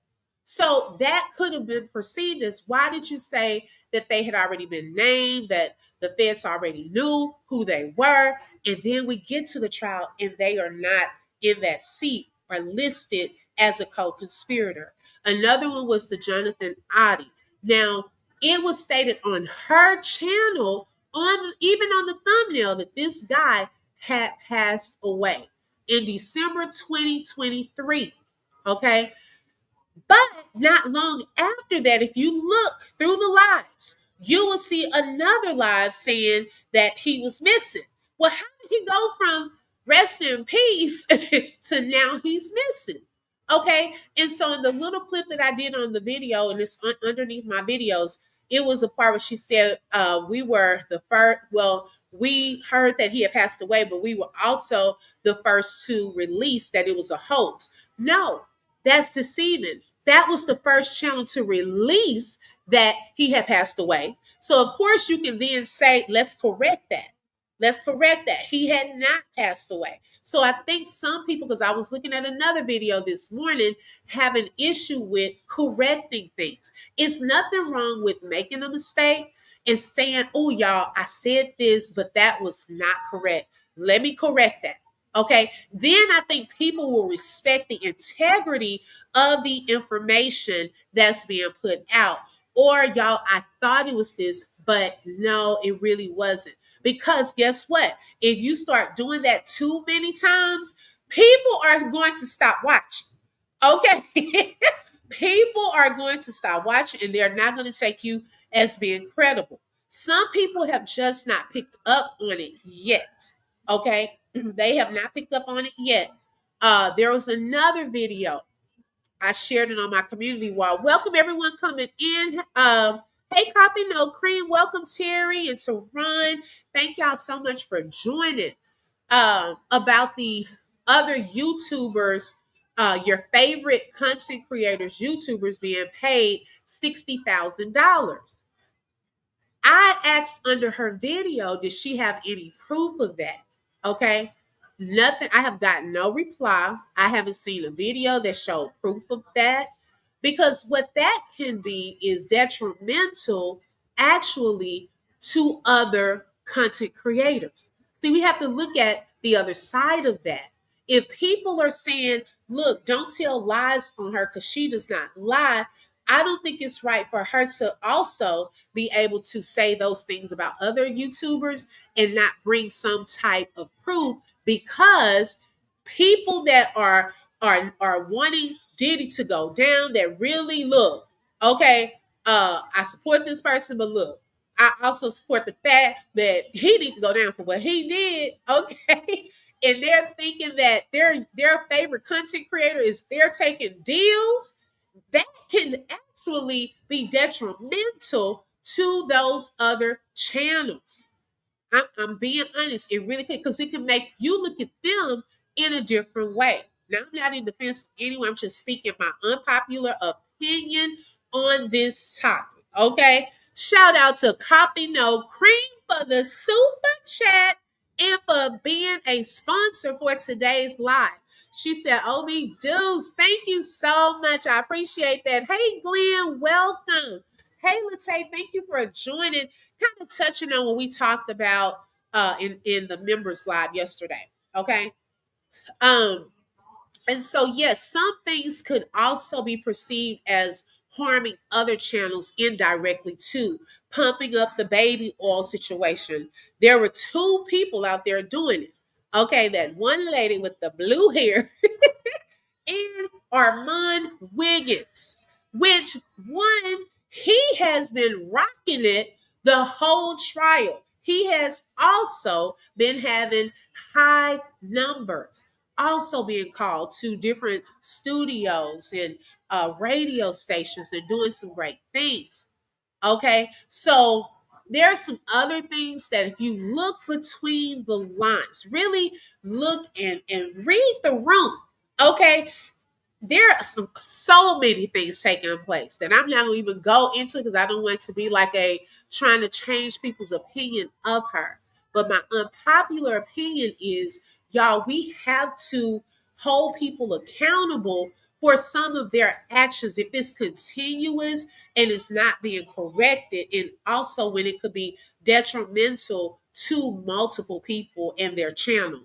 So that could have been perceived as, why did you say that they had already been named, that the feds already knew who they were? And then we get to the trial and they are not in that seat or listed as a co-conspirator. Another one was the Jonathan Oddie. Now, it was stated on her channel, on even on the thumbnail, that this guy had passed away in December 2023. Okay. But not long after that, if you look through the lives, you will see another live saying that he was missing. Well, how did he go from rest in peace to now he's missing? Okay. And so in the little clip that I did on the video, and it's underneath my videos, it was a part where she said, we were the first, well, we heard that he had passed away, but we were also the first to release that it was a hoax. No, that's deceiving. That was the first channel to release that he had passed away. So, of course, you can then say, let's correct that. Let's correct that. He had not passed away. So, I think some people, because I was looking at another video this morning, have an issue with correcting things. It's nothing wrong with making a mistake and saying, oh, y'all, I said this, but that was not correct. Let me correct that. Okay, then I think people will respect the integrity of the information that's being put out. Or, y'all, I thought it was this, but no, it really wasn't. Because guess what? If you start doing that too many times, people are going to stop watching. Okay. People are going to stop watching and they're not going to take you as being credible. Some people have just not picked up on it yet. Okay. They have not picked up on it yet. There was another video. I shared it on my community wall. Welcome everyone coming in. Hey, Copy No Cream. Welcome Terry and Saran. Thank y'all so much for joining. About the other YouTubers your favorite content creators, YouTubers being paid $60,000. I asked under her video, did she have any proof of that? Okay. Nothing. I have gotten no reply. I haven't seen a video that showed proof of that, because what that can be is detrimental actually to other content creators. See, we have to look at the other side of that. If people are saying, look, don't tell lies on her because she does not lie, I don't think it's right for her to also be able to say those things about other YouTubers and not bring some type of proof, because people that are wanting Diddy to go down, that really look, okay, I support this person, but look, I also support the fact that he needs to go down for what he did, okay? And they're thinking that their favorite content creator is they're taking deals, that can actually be detrimental to those other channels. I'm being honest. It really can, because it can make you look at them in a different way. Now, I'm not in defense of anyone. I'm just speaking my unpopular opinion on this topic. Okay. Shout out to Coffee No Cream for the super chat and for being a sponsor for today's live. She said, "Oh, me dudes, thank you so much. I appreciate that. Hey, Glenn, welcome. Hey, Latae, thank you for joining." Kind of touching on what we talked about in the members live yesterday. Okay. Um, and so yes, some things could also be perceived as harming other channels indirectly too. Pumping up the baby oil situation. There were two people out there doing it. Okay, that one lady with the blue hair and Armand Wiggins, which one, he has been rocking it the whole trial. He has also been having high numbers, also being called to different studios and radio stations and doing some great things. Okay, so there are some other things that if you look between the lines, really look and read the room. Okay, there are so many things taking place that I'm not going to even go into because I don't want to be like a trying to change people's opinion of her. But my unpopular opinion is, y'all, we have to hold people accountable for some of their actions if it's continuous and it's not being corrected, and also when it could be detrimental to multiple people in their channel.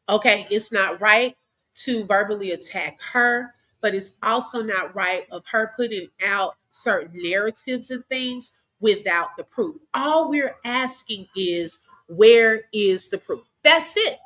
Okay, it's not right to verbally attack her, but it's also not right of her putting out certain narratives and things without the proof. All we're asking is, where is the proof? That's it.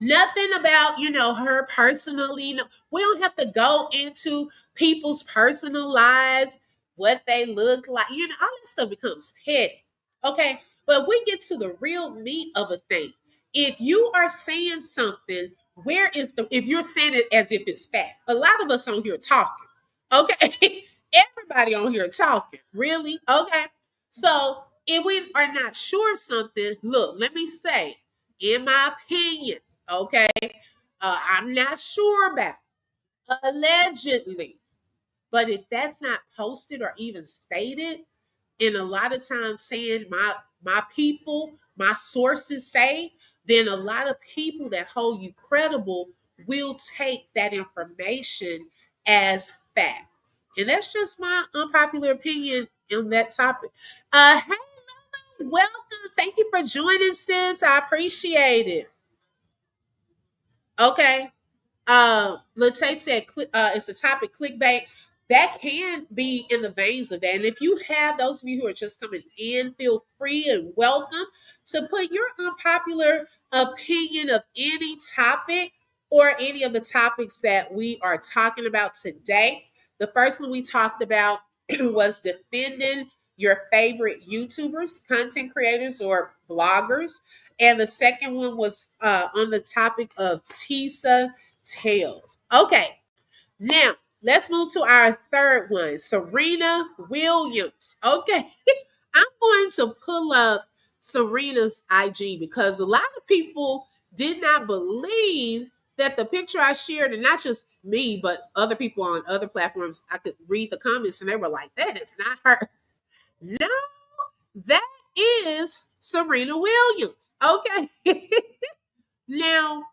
Nothing about, her personally. No, we don't have to go into people's personal lives, what they look like. All that stuff becomes petty. Okay. But we get to the real meat of a thing. If you are saying something, if you're saying it as if it's fact, a lot of us on here talking. Okay. Everybody on here talking. Really? Okay. So if we are not sure of something, look, let me say, in my opinion, okay, I'm not sure about allegedly, but if that's not posted or even stated, and a lot of times saying my people, my sources say, then a lot of people that hold you credible will take that information as fact. And that's just my unpopular opinion on that topic. Hey, welcome. Thank you for joining, sis. I appreciate it. Okay. Latae said, "Is the topic clickbait?" That can be in the veins of that. And if you have those of you who are just coming in, feel free and welcome to put your unpopular opinion of any topic or any of the topics that we are talking about today. The first one we talked about was defending your favorite YouTubers, content creators, or bloggers. And the second one was on the topic of Tisa Tails. Okay, now let's move to our third one, Serena Williams. Okay, I'm going to pull up Serena's IG because a lot of people did not believe that the picture I shared, and not just me, but other people on other platforms, I could read the comments and they were like, that is not her. No, that is Serena Williams. Okay. Now,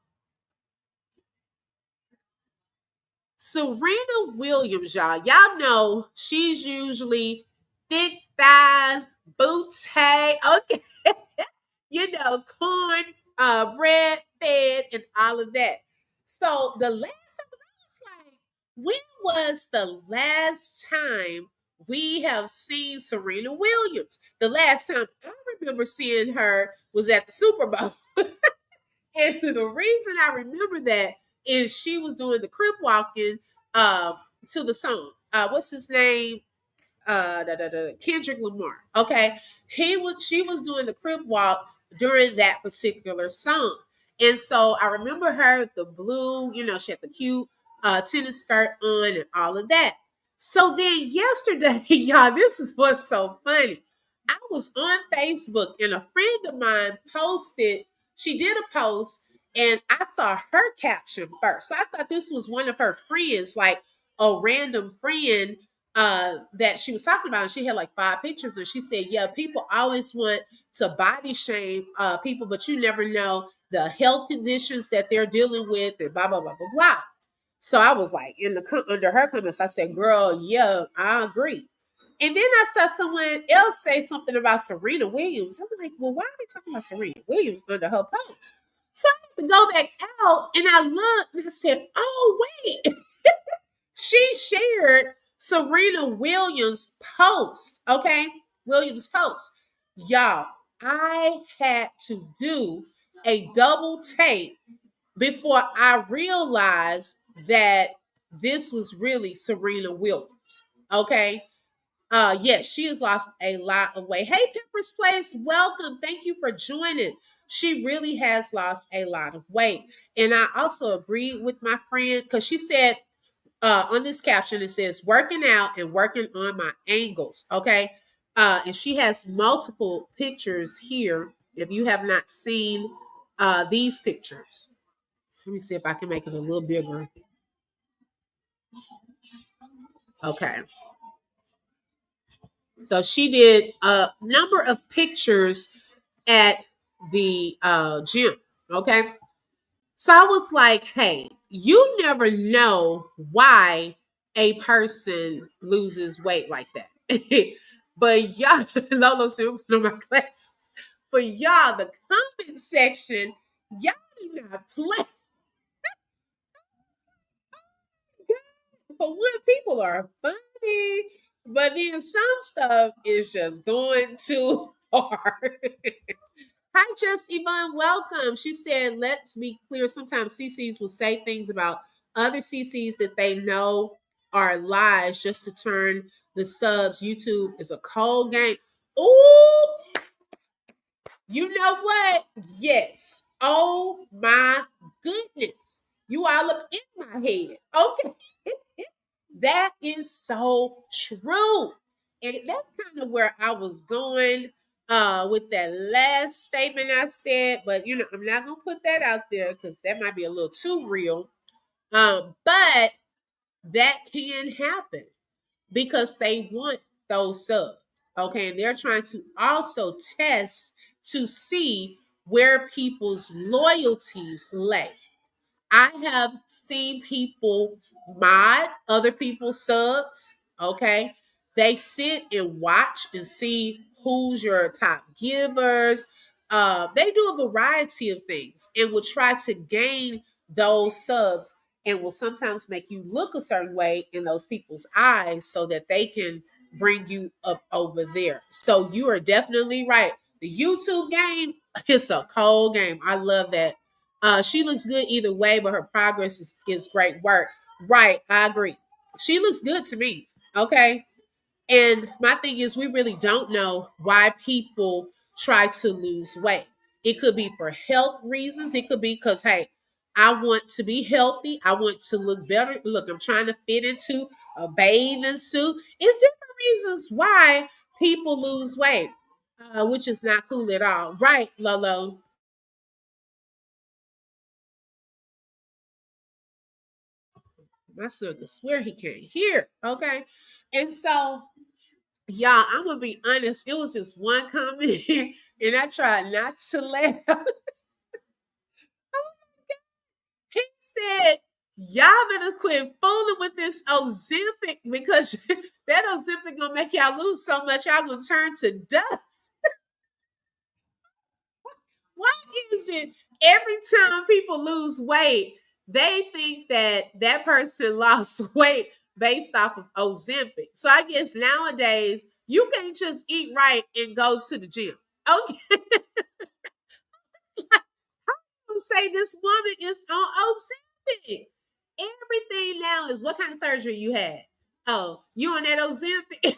Serena Williams, y'all know she's usually thick thighs, boots, hey, okay, corn, bread fed, and all of that. So the last time I was like, when was the last time we have seen Serena Williams? The last time I remember seeing her was at the Super Bowl. And the reason I remember that is she was doing the crip walking uh, to the song. What's his name? Kendrick Lamar. Okay, she was doing the crib walk during that particular song, and so I remember her the blue. She had the cute tennis skirt on and all of that. So then yesterday, y'all, this is what's so funny. I was on Facebook and a friend of mine posted. She did a post. And I saw her caption first. So I thought this was one of her friends, like a random friend that she was talking about, and she had like 5 pictures, and she said, yeah, people always want to body shame people, but you never know the health conditions that they're dealing with, and blah blah blah blah blah. So I was like, under her comments, I said, girl, yeah, I agree. And then I saw someone else say something about Serena Williams. I'm like, well, why are we talking about Serena Williams under her post? So I had to go back out and I looked and I said, oh, wait. She shared Serena Williams' post. Okay. Williams' post. Y'all, I had to do a double take before I realized that this was really Serena Williams. Okay. Yes, she has lost a lot of weight. Hey, Pepper's Place, welcome. Thank you for joining. She really has lost a lot of weight. And I also agreed with my friend because she said on this caption, it says working out and working on my angles. Okay. And she has multiple pictures here. If you have not seen these pictures, let me see if I can make it a little bigger. Okay. So she did a number of pictures at the gym. Okay. So I was like, hey, you never know why a person loses weight like that. But y'all, Lolo said, put on my glasses. But y'all, the comment section, y'all do not play. But when people are funny, but then some stuff is just going too hard. Hi, Just Yvonne. Welcome. She said, let's be clear. Sometimes CCs will say things about other CCs that they know are lies just to turn the subs. YouTube is a cold game. Ooh, you know what? Yes. Oh my goodness. You all up in my head. Okay. That is so true. And that's kind of where I was going with that last statement I said. But, I'm not going to put that out there because that might be a little too real. But that can happen because they want those subs. Okay. And they're trying to also test to see where people's loyalties lay. I have seen people mod other people's subs. Okay. They sit and watch and see who's your top givers. They do a variety of things and will try to gain those subs and will sometimes make you look a certain way in those people's eyes so that they can bring you up over there. So you are definitely right. The YouTube game, it's a cold game. I love that. She looks good either way, but her progress is great work. Right, I agree. She looks good to me. Okay. And my thing is, we really don't know why people try to lose weight. It could be for health reasons. It could be because, hey, I want to be healthy. I want to look better. Look, I'm trying to fit into a bathing suit. It's different reasons why people lose weight, which is not cool at all. Right, Lolo? My son could swear he can't hear. Okay. And so, y'all, I'm gonna be honest. It was just one comment here, and I tried not to laugh. He said, y'all better quit fooling with this Ozempic because that Ozempic gonna make y'all lose so much, y'all gonna turn to dust. Why is it every time people lose weight, they think that that person lost weight based off of Ozempic? So I guess nowadays you can't just eat right and go to the gym. Okay, say this woman is on Ozempic. Everything now is what kind of surgery you had. Oh, you on that Ozempic?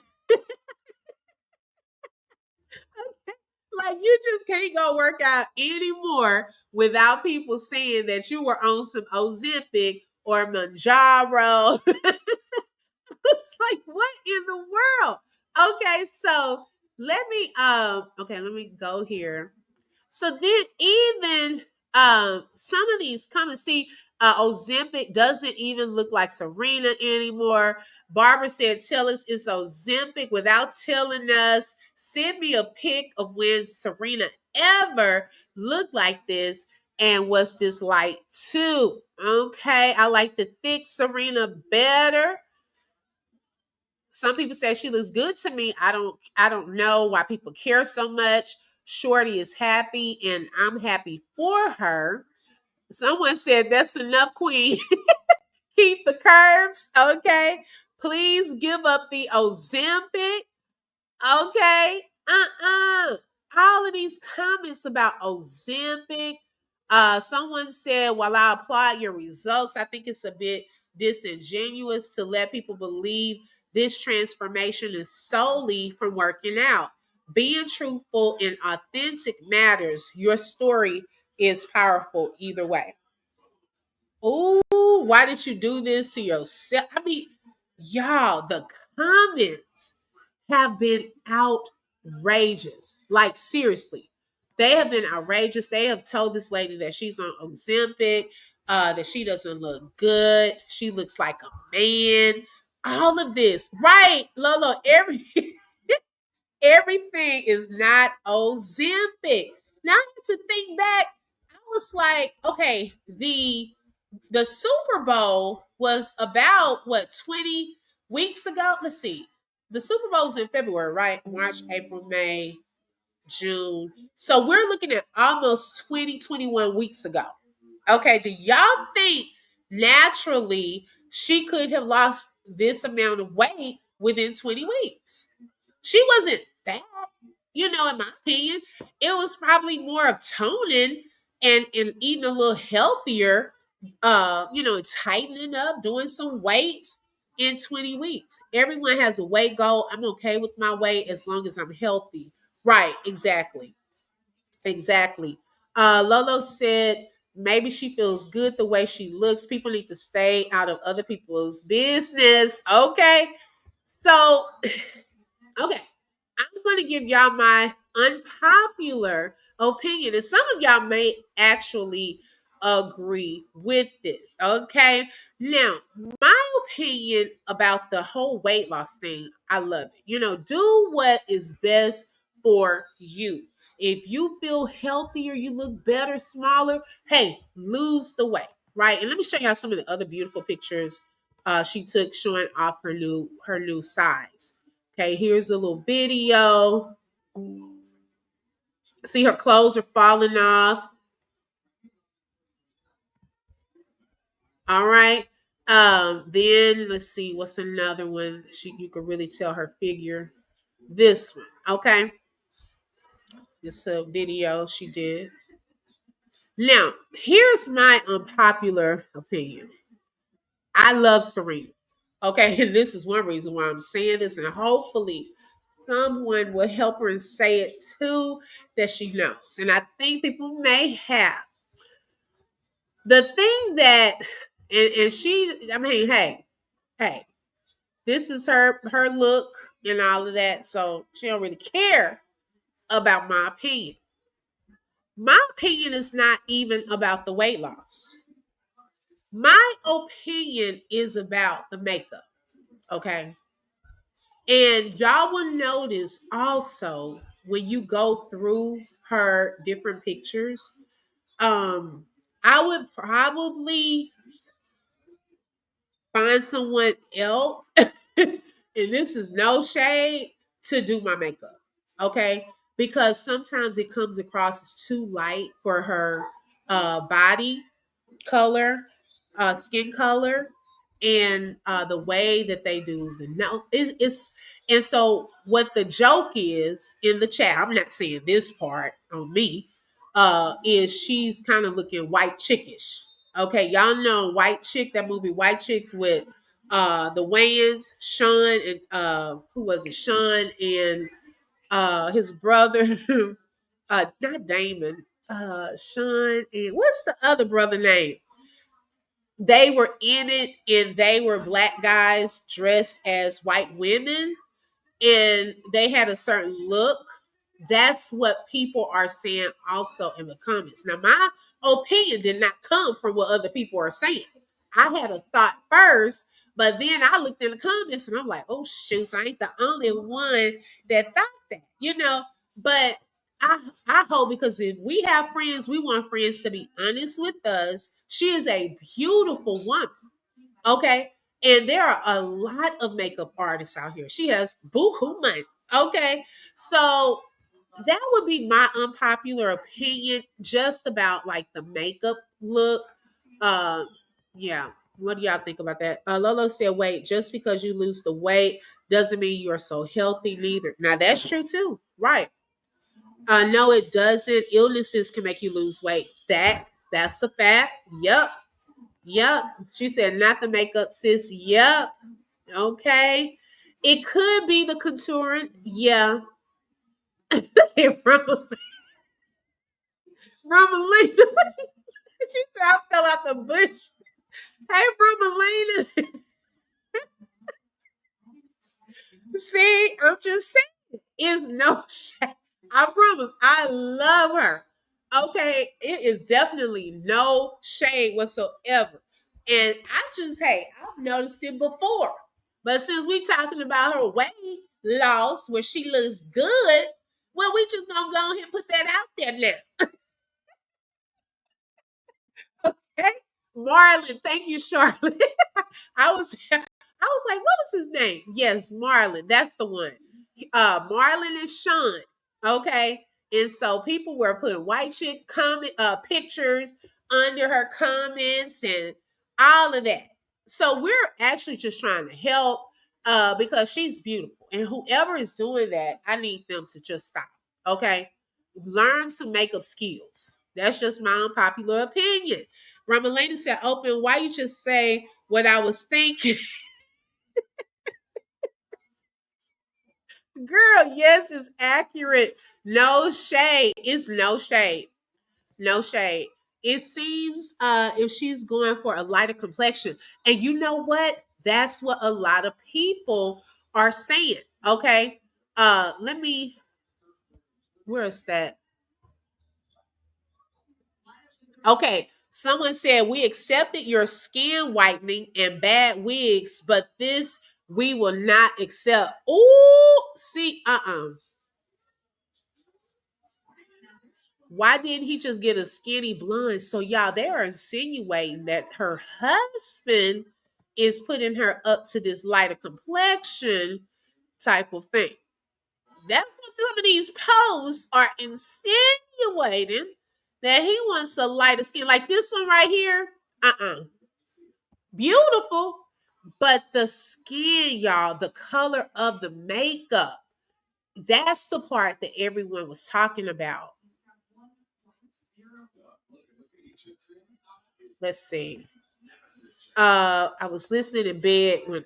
Like you just can't go work out anymore without people saying that you were on some Ozempic or Manjaro. It's like what in the world? Okay, so let me go here. So then even some of these come and see Ozempic doesn't even look like Serena anymore. Barbara said, tell us it's Ozempic without telling us. Send me a pic of when Serena ever looked like this. And what's this like too? Okay, I like the thick Serena better. Some people say she looks good to me. I don't know why people care so much. Shorty is happy and I'm happy for her. Someone said that's enough, Queen. Keep the curves, okay? Please give up the Ozempic. Okay. All of these comments about Ozempic. Someone said, while I applaud your results, I think it's a bit disingenuous to let people believe this transformation is solely from working out. Being truthful and authentic matters. Your story is powerful either way. Oh, why did you do this to yourself? I mean, y'all, the comments have been outrageous. Like, seriously, they have been outrageous. They have told this lady that she's on Ozempic, that she doesn't look good. She looks like a man. All of this, right, Lolo? Everything is not Ozempic. Now I had to think back. I was like, okay, the Super Bowl was about what 20 weeks ago. Let's see. The Super Bowl's in February, right? March, April, May, June. So we're looking at almost 21 weeks ago. Okay, do y'all think naturally she could have lost this amount of weight within 20 weeks? She wasn't fat, in my opinion. It was probably more of toning and eating a little healthier, tightening up, doing some weights in 20 weeks. Everyone has a weight goal. I'm okay with my weight as long as I'm healthy. Right, exactly. Exactly. Lolo said maybe she feels good the way she looks. People need to stay out of other people's business. Okay. So, okay. I'm going to give y'all my unpopular opinion. And some of y'all may actually agree with this. Okay. Now, my opinion about the whole weight loss thing, I love it. Do what is best for you. If you feel healthier, you look better, smaller, hey, lose the weight, right? And let me show y'all some of the other beautiful pictures she took showing off her new size. Okay, here's a little video. See, her clothes are falling off. All right. Then let's see what's another one. You can really tell her figure. This one. Okay. It's a video she did. Now, here's my unpopular opinion. I love Serena. Okay, and this is one reason why I'm saying this, and hopefully someone will help her and say it too that she knows. And I think people may have. The thing that and she I mean, hey, this is her look and all of that. So she don't really care about my opinion. My opinion is not even about the weight loss. My opinion is about the makeup. Okay. And y'all will notice also when you go through her different pictures, um, I would probably find someone else, and this is no shade, to do my makeup. Okay. Because sometimes it comes across as too light for her body color, skin color, and the way that they do the no it's and so what the joke is in the chat, I'm not saying this part on me, is she's kind of looking white chickish. Okay, y'all know White Chick, that movie White Chicks with the Wayans, Sean and who was it? Sean and his brother, not Damon, Sean and what's the other brother name? They were in it and they were black guys dressed as white women and they had a certain look. That's what people are saying also in the comments. Now, my opinion did not come from what other people are saying. I had a thought first, but then I looked in the comments and I'm like, oh shoot, I ain't the only one that thought that, you know. But I hope, because if we have friends, we want friends to be honest with us. She is a beautiful woman. Okay. And there are a lot of makeup artists out here. She has boo-hoo money. Okay. So that would be my unpopular opinion just about like the makeup look. Uh yeah. What do y'all think about that? Lolo said, wait, just because you lose the weight doesn't mean you are so healthy neither. Now that's true too. Right. No, it doesn't. Illnesses can make you lose weight. That's a fact. Yep. Yep. She said, not the makeup, sis. Yep. Okay. It could be the contouring. Yeah. Romalina. She said, I fell out the bush. Hey, Romalina. See, I'm just saying, it's no shame. I promise. I love her. Okay. It is definitely no shade whatsoever. And I just, hey, I've noticed it before. But since we talking about her weight loss where she looks good, well, we just gonna go ahead and put that out there now. Okay. Marlon, thank you, Charlotte. I was like, what was his name? Yes, Marlon. That's the one. Marlon and Sean. Okay. And so people were putting white chick comment pictures under her comments and all of that. So we're actually just trying to help because she's beautiful. And whoever is doing that, I need them to just stop. Okay. Learn some makeup skills. That's just my unpopular opinion. Ramalena said, open, why you just say what I was thinking? Girl, yes, it's accurate. No shade. It's no shade. No shade. It seems if she's going for a lighter complexion. And you know what? That's what a lot of people are saying. Okay. Let me, where is that? Okay. Someone said we accepted your skin whitening and bad wigs, but this we will not accept. Oh, see, Why didn't he just get a skinny blonde? So y'all, they are insinuating that her husband is putting her up to this lighter complexion type of thing. That's what some of these posts are insinuating, that he wants a lighter skin. Like this one right here. Beautiful. But the skin, y'all, the color of the makeup, that's the part that everyone was talking about. Let's see. I was listening in bed when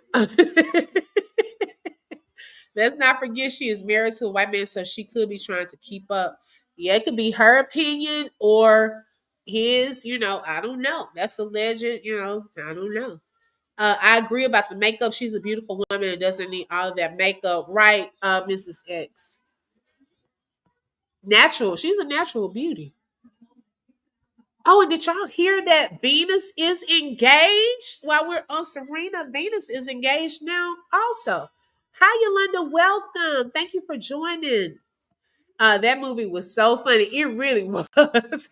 let's not forget she is married to a white man, so she could be trying to keep up. Yeah, it could be her opinion or his, I don't know. That's a legend, I don't know. I agree about the makeup. She's a beautiful woman and doesn't need all of that makeup. Right, Mrs. X. Natural. She's a natural beauty. Oh, and did y'all hear that Venus is engaged? While we're on Serena, Venus is engaged now also. Hi, Yolanda. Welcome. Thank you for joining. That movie was so funny. It really was.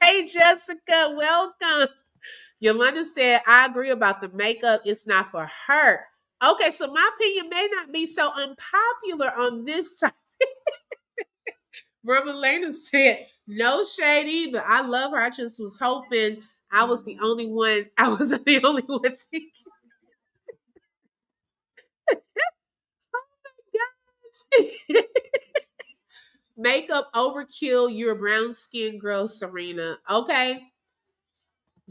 Hey, Jessica. Welcome. Yolanda said, I agree about the makeup. It's not for her. Okay, so my opinion may not be so unpopular on this side. Lena said, no shade either. I love her. I just was hoping I was the only one. I wasn't the only one thinking. Gosh. Makeup overkill. You're a brown skinned girl, Serena. Okay.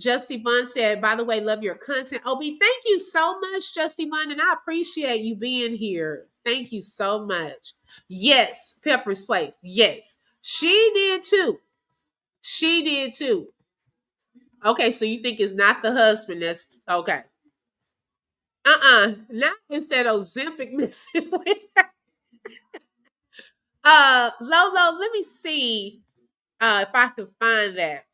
Justy Bun said, by the way, love your content. Obi, thank you so much, Justy Bun, and I appreciate you being here. Thank you so much. Yes, Pepper's Place. Yes. She did too. She did too. Okay, so you think it's not the husband that's okay. Not instead of Ozempic missing with her. Lolo, let me see if I can find that.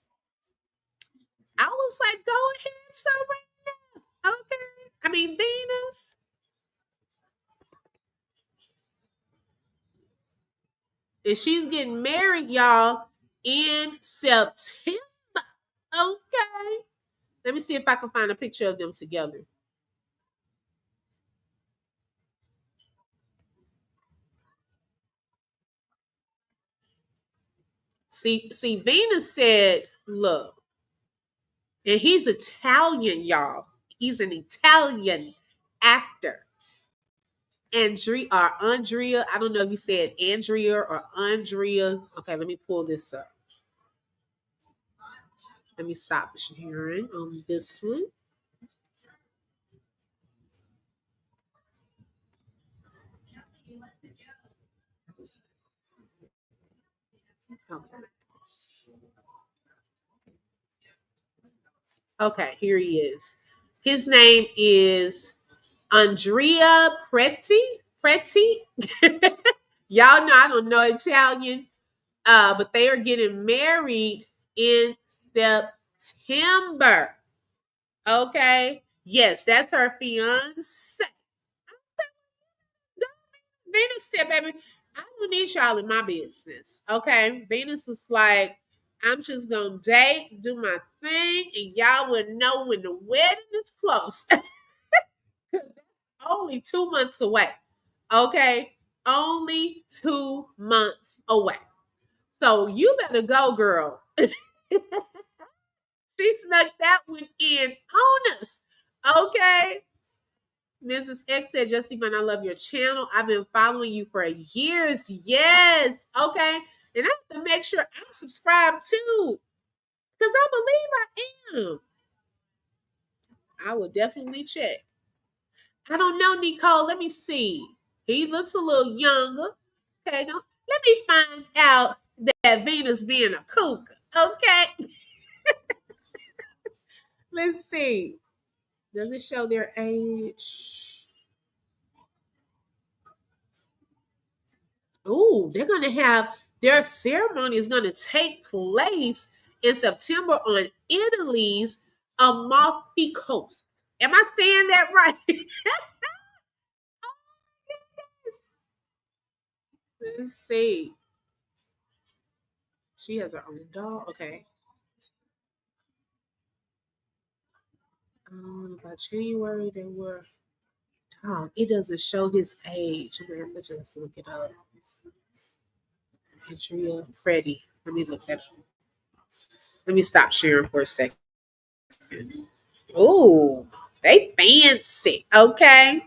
I was like, go ahead, Serena. Okay. I mean Venus. And she's getting married, y'all, in September. Okay. Let me see if I can find a picture of them together. See, Venus said, look, and he's Italian, y'all. He's an Italian actor. Andrea. I don't know if you said Andrea or Andrea. Okay, let me pull this up. Let me stop sharing on this one. Okay. Okay, here he is. His name is Andrea Preti. Y'all know I don't know Italian. But they are getting married in September. Okay. Yes, that's her fiance. Venus said, baby, I don't need y'all in my business. Okay. Venus is like, I'm just gonna date, do my thing, and y'all will know when the wedding is close. Only 2 months away. Okay. Only 2 months away. So you better go, girl. She snuck that one in on us. Okay. Mrs. X said, Justin, man, I love your channel. I've been following you for years. Yes. Okay. And I have to make sure I'm subscribed too. Because I believe I am. I will definitely check. I don't know, Nicole. Let me see. He looks a little younger. Okay. Let me find out that Venus being a cougar. Okay. Let's see. Does it show their age? Oh, they're going to have their ceremony is going to take place in September on Italy's Amalfi Coast. Am I saying that right? Let's see. She has her own dog. Okay. By January, they were. Oh, it doesn't show his age. I'm going to have to just look it up. Andrea Freddie. Let me look that up. Let me stop sharing for a second. Oh, they fancy. Okay.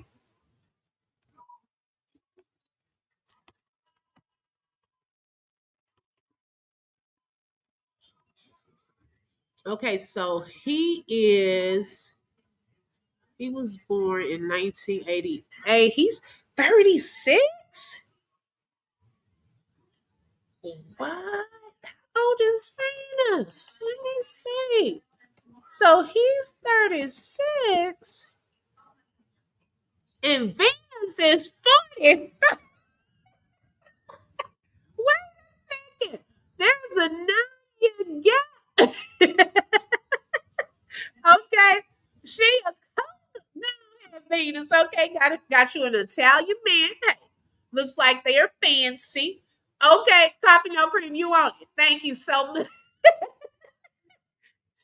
Okay, so he was born in 1988. He's 36? What? How old is Venus? Let me see. So he's 36 and Venus is 40. Wait a second. There's a 9-year gap. Okay, got you an Italian man. Hey, looks like they're fancy. Okay, coffee no cream. You want it? Thank you so much.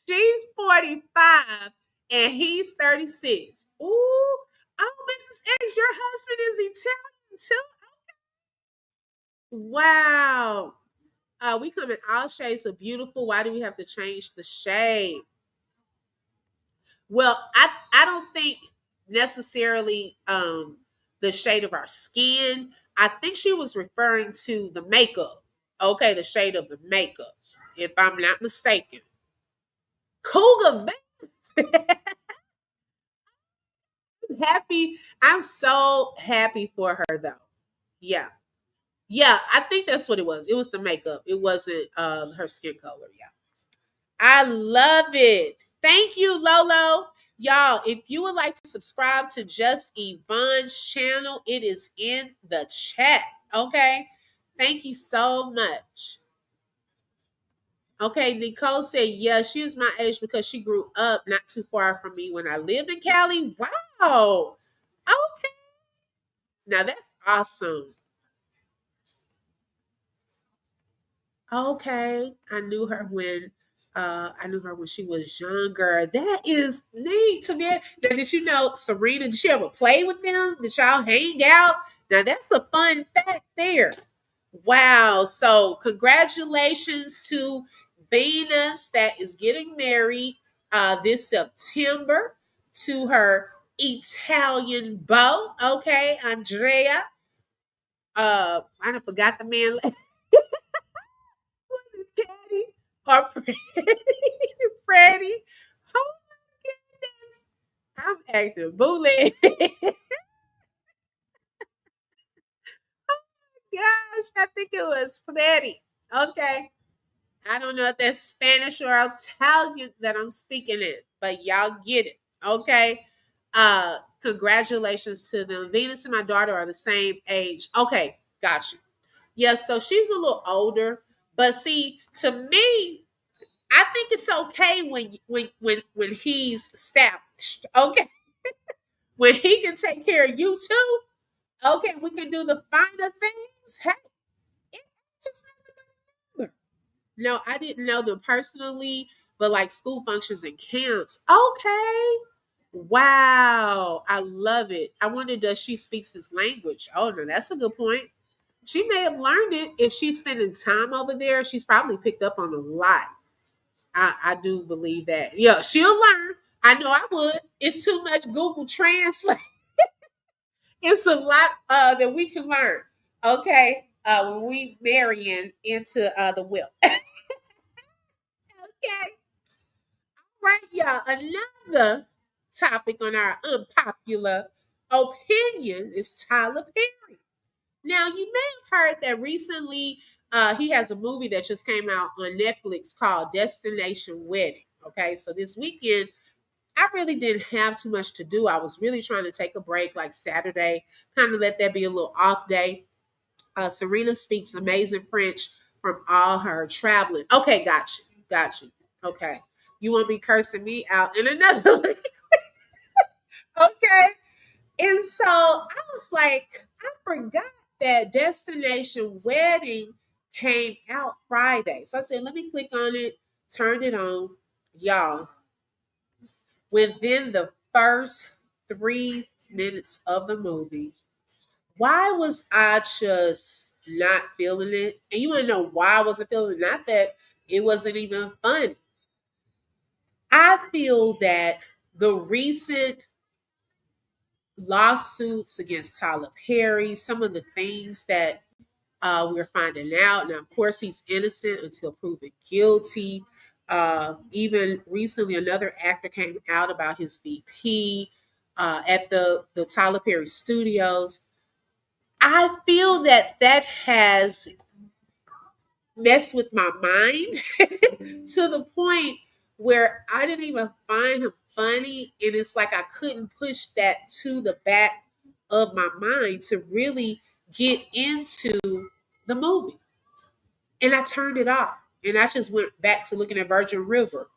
She's 45 and he's 36. Ooh, oh, Mrs. X, your husband is Italian too. Wow. We come in all shades of beautiful. Why do we have to change the shade? Well, I don't think necessarily the shade of our skin. I think she was referring to the makeup. Okay, the shade of the makeup, if I'm not mistaken. Cougar happy. I'm so happy for her though. Yeah. Yeah, I think that's what it was. It was the makeup. It wasn't her skin color. Yeah. I love it. Thank you, Lolo. Y'all, if you would like to subscribe to Just Yvonne's channel, it is in the chat. Okay. Thank you so much. Okay, Nicole said, yeah, she is my age because she grew up not too far from me when I lived in Cali. Wow. Okay. Now that's awesome. Okay. I knew her when she was younger. That is neat to me. Now, did you know Serena? Did she ever play with them? Did y'all hang out? Now that's a fun fact there. Wow. So congratulations to Venus that is getting married this September to her Italian beau. Okay, Andrea. I done forgot the man. Patty or Freddie. Freddie. Oh my goodness. I'm acting bully. Gosh, I think it was Freddie. Okay. I don't know if that's Spanish or Italian that I'm speaking in, but y'all get it. Okay. Congratulations to them. Venus and my daughter are the same age. Okay, got you. Yeah, so she's a little older, but see, to me, I think it's okay when he's established. Okay, when he can take care of you too. Okay, we can do the finer things. Hey, it just never. No, I didn't know them personally, but like school functions and camps. Okay. Wow, I love it. I wonder, does she speaks his language? Oh no, that's a good point. She may have learned it if she's spending time over there. She's probably picked up on a lot. I do believe that. Yeah, she'll learn. I know I would. It's too much Google Translate. It's a lot that we can learn. Okay. When we marrying into the will. Okay. Right, y'all. Another topic on our unpopular opinion is Tyler Perry. Now, you may have heard that recently he has a movie that just came out on Netflix called Destination Wedding. Okay, so this weekend, I really didn't have too much to do. I was really trying to take a break like Saturday, kind of let that be a little off day. Serena speaks amazing French from all her traveling. Okay, got you. Got you. Okay. You won't be cursing me out in another language. Okay. And so I was like, I forgot that Destination Wedding came out Friday. So I said, let me click on it, turned it on. Y'all, within the first 3 minutes of the movie, why was I just not feeling it? And you want to know why I wasn't feeling it? Not that it wasn't even fun. I feel that the recent lawsuits against Tyler Perry, some of the things that we're finding out. Now, of course, he's innocent until proven guilty. Even recently, another actor came out about his VP at the Tyler Perry studios. I feel that that has messed with my mind to the point where I didn't even find him funny. And it's like I couldn't push that to the back of my mind to really get into the movie. And I turned it off. And I just went back to looking at Virgin River.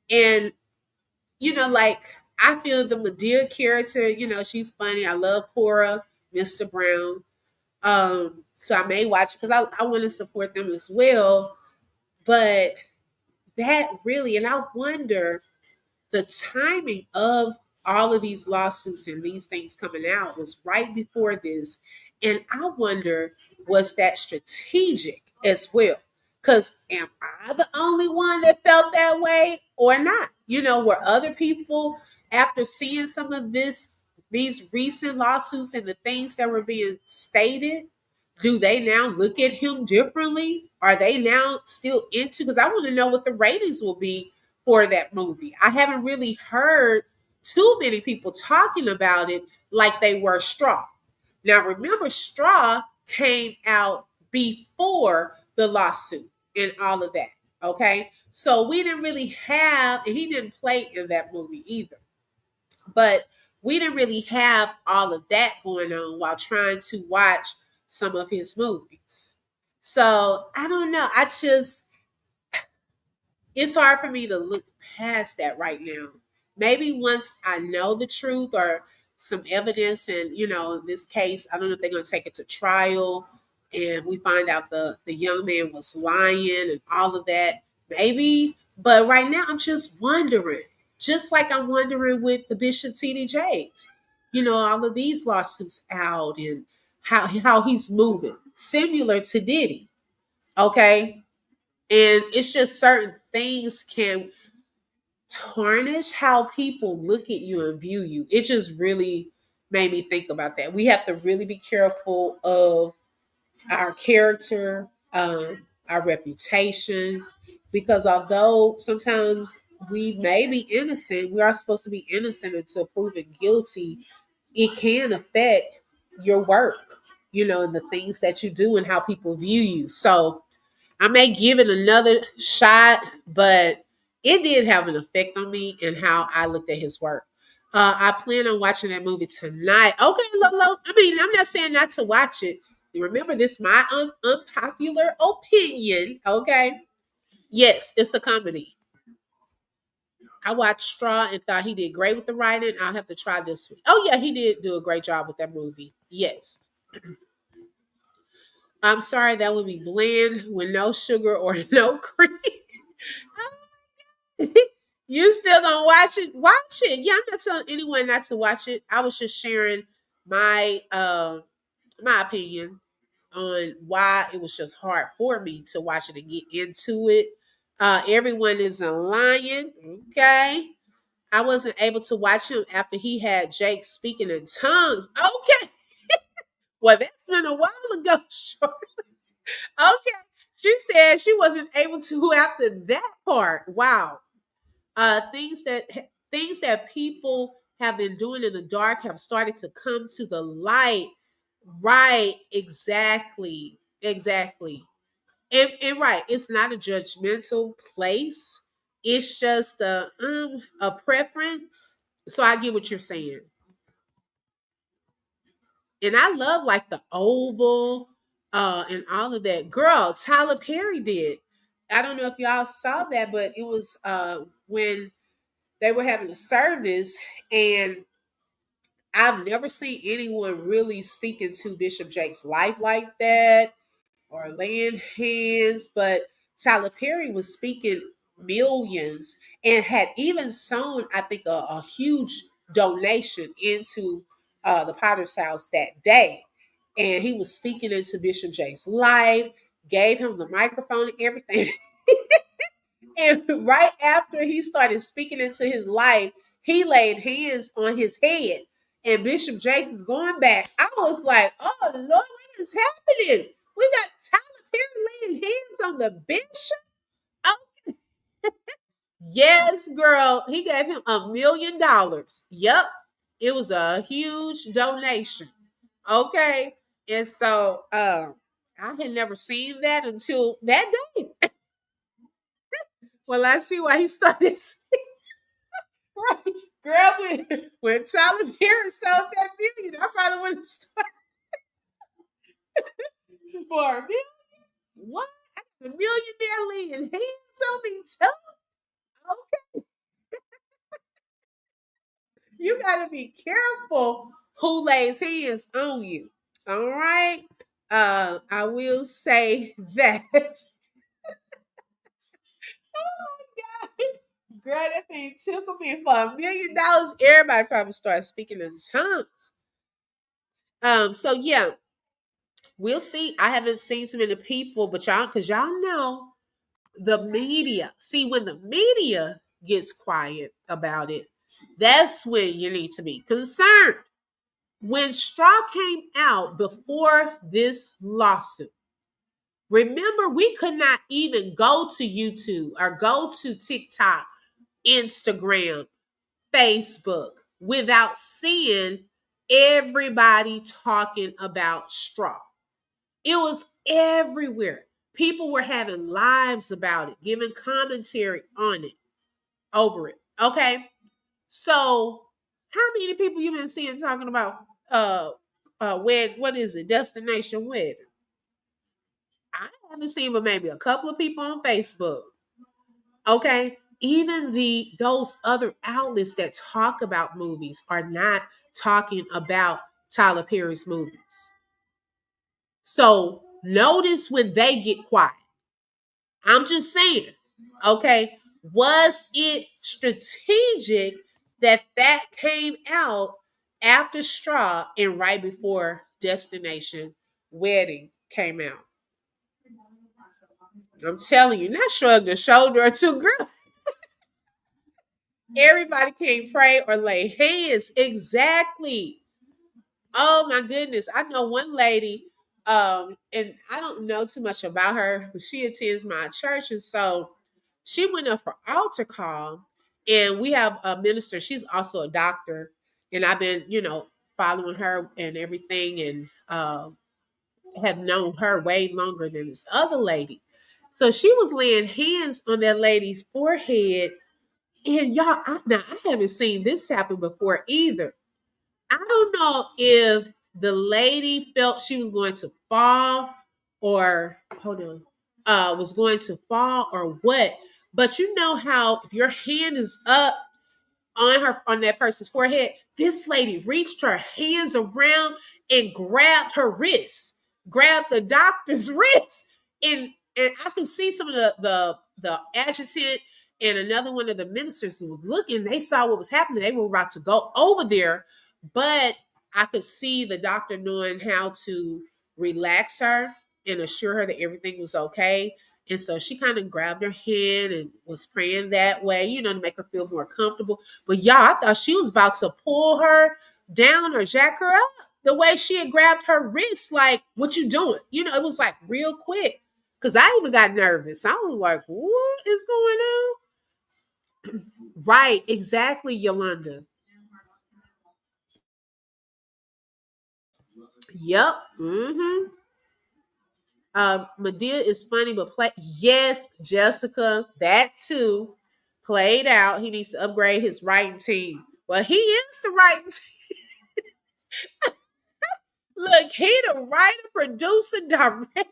And, like, I feel the Medea character, she's funny. I love Cora, Mr. Brown. So I may watch it because I want to support them as well. But that really, and I wonder the timing of all of these lawsuits and these things coming out was right before this. And I wonder, was that strategic as well? Because am I the only one that felt that way or not? Were other people, after seeing some of these recent lawsuits and the things that were being stated, do they now look at him differently? Are they now still into? Because I want to know what the ratings will be for that movie. I haven't really heard too many people talking about it like they were Straw. Now, remember, Straw came out before the lawsuit and all of that. Okay. So we didn't really have, and he didn't play in that movie either, but we didn't really have all of that going on while trying to watch some of his movies. So I don't know. It's hard for me to look past that right now. Maybe once I know the truth or some evidence, and in this case, I don't know if they're going to take it to trial, and we find out the young man was lying and all of that. Maybe, but right now, I'm just wondering, just like I'm wondering with the Bishop T.D. Jakes, all of these lawsuits out and how he's moving, similar to Diddy. Okay, and it's just certain things can tarnish how people look at you and view you. It just really made me think about that. We have to really be careful of our character, our reputations, because although sometimes we may be innocent, we are supposed to be innocent until proven guilty. It can affect your work, and the things that you do and how people view you. So I may give it another shot, but it did have an effect on me and how I looked at his work. I plan on watching that movie tonight. Okay, Lolo. I mean, I'm not saying not to watch it. Remember, this is my unpopular opinion. Okay. Yes, it's a comedy. I watched Straw and thought he did great with the writing. I'll have to try this one. Oh yeah, he did do a great job with that movie. Yes. I'm sorry, that would be bland with no sugar or no cream. You still gonna watch it? Watch it. Yeah, I'm not telling anyone not to watch it. I was just sharing my my opinion on why it was just hard for me to watch it and get into it. Everyone is a lion. Okay. I wasn't able to watch him after he had Jake speaking in tongues. Okay. Well, that's been a while ago. Sure. Okay. She said she wasn't able to after that part. Wow. Things that people have been doing in the dark have started to come to the light. Right, exactly. And right, it's not a judgmental place. It's just a preference. So I get what you're saying. And I love like the oval and all of that. Girl, Tyler Perry did. I don't know if y'all saw that, but it was when they were having a service, and I've never seen anyone really speaking to Bishop Jake's life like that or laying hands, but Tyler Perry was speaking millions and had even sown, I think, a huge donation into the Potter's house that day. And he was speaking into Bishop Jake's life, gave him the microphone and everything. And right after he started speaking into his life, he laid hands on his head. And Bishop Jakes is going back. I was like, oh Lord, what is happening? We got Tyler Perry laying hands on the bishop. Oh, yes, girl. He gave him $1 million. Yep. It was a huge donation. Okay. And so I had never seen that until that day. Well, I see why he started. Right. Girl, when Tyler Perry sold that million, I probably would have started for a million. What? The millionaire laying hands on me too? Okay. gotta be careful who lays hands on you. All right. I will say that. Girl, that thing tickled me for $1 million. Everybody probably started speaking in tongues. So yeah, we'll see. I haven't seen too many people, but y'all, because y'all know the media. See, when the media gets quiet about it, that's when you need to be concerned. When Straw came out before this lawsuit, remember, we could not even go to YouTube or go to TikTok, Instagram, Facebook without seeing everybody talking about Straw. It was everywhere. People were having lives about it, giving commentary on it, over it. Okay. So how many people you been seeing talking about what is it? Destination wedding. I haven't seen but maybe a couple of people on Facebook. Okay. Even those other outlets that talk about movies are not talking about Tyler Perry's movies. So notice when they get quiet. I'm just saying, okay, was it strategic that came out after Straw and right before Destination Wedding came out? I'm telling you, not shrug a shoulder or two, girl. Everybody can pray or lay hands. Exactly. Oh my goodness. I know one lady, and I don't know too much about her, but she attends my church. And so she went up for altar call, and we have a minister. She's also a doctor. And I've been, following her and everything, and have known her way longer than this other lady. So she was laying hands on that lady's forehead. And y'all, I haven't seen this happen before either. I don't know if the lady felt she was going to fall or hold on, was going to fall or what. But you know how if your hand is up on that person's forehead, this lady reached her hands around and grabbed her wrist, grabbed the doctor's wrist, and I can see some of the adjutant and another one of the ministers who was looking. They saw what was happening. They were about to go over there, but I could see the doctor knowing how to relax her and assure her that everything was okay. And so she kind of grabbed her hand and was praying that way, to make her feel more comfortable. But y'all, I thought she was about to pull her down or jack her up the way she had grabbed her wrist. Like, what you doing? It was like real quick. Because I even got nervous. I was like, what is going on? Right, exactly, Yolanda. Yep. Mm-hmm. Medea is funny, but yes, Jessica, that too played out. He needs to upgrade his writing team. Well, he is the writing team. Look, he the writer, producer, director.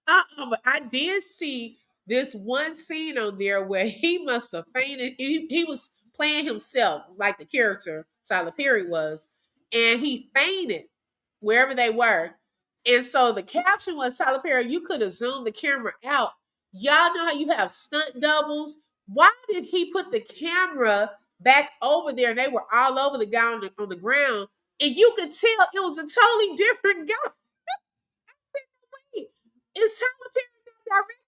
But I did see this one scene on there where he must have fainted. He was playing himself, like the character Tyler Perry was, and he fainted wherever they were. And so the caption was, Tyler Perry, you could have zoomed the camera out. Y'all know how you have stunt doubles. Why did he put the camera back over there and they were all over the guy on the ground? And you could tell it was a totally different guy. Wait, is Tyler Perry not directing?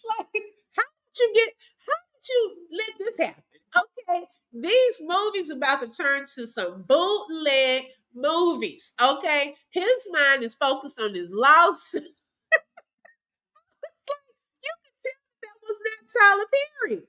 Like, how did you let this happen? Okay, these movies about to turn to some bootleg movies. Okay, his mind is focused on his lawsuit. You can tell that was not Tyler Perry.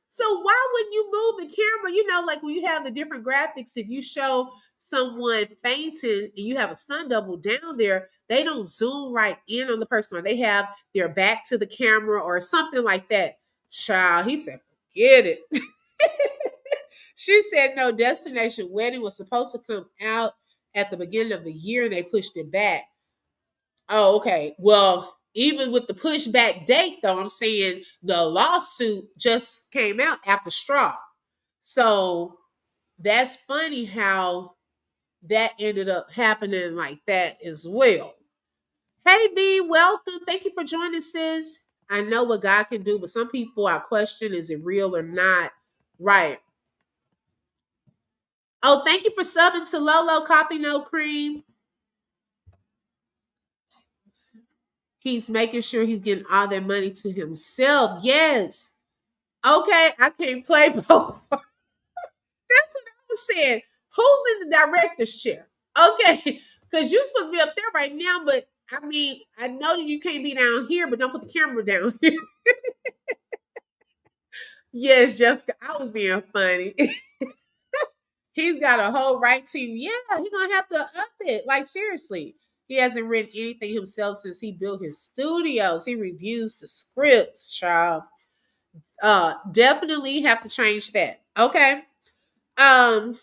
So why wouldn't you move the camera? Like when you have the different graphics, if you show someone fainting and you have a stunt double down there, they don't zoom right in on the person, or they have their back to the camera or something like that. Child, he said, forget it. She said, no, Destination Wedding was supposed to come out at the beginning of the year and they pushed it back. Oh, okay. Well, even with the pushback date, though, I'm saying the lawsuit just came out after Straw. So that's funny how that ended up happening like that as well. Hey B, welcome. Thank you for joining, sis. I know what God can do, but some people are question, is it real or not? Right. Oh, thank you for subbing to Lolo Coffee No Cream. He's making sure he's getting all that money to himself. Yes. Okay, I can't play both. That's what I was saying. Who's in the director's chair? Okay, because you're supposed to be up there right now, but I mean, I know that you can't be down here, but don't put the camera down here. Yes, Jessica, I was being funny. He's got a whole right team. Yeah, he's gonna have to up it. Like seriously. He hasn't written anything himself since he built his studios. He reviews the scripts, child. Definitely have to change that. Okay. Um,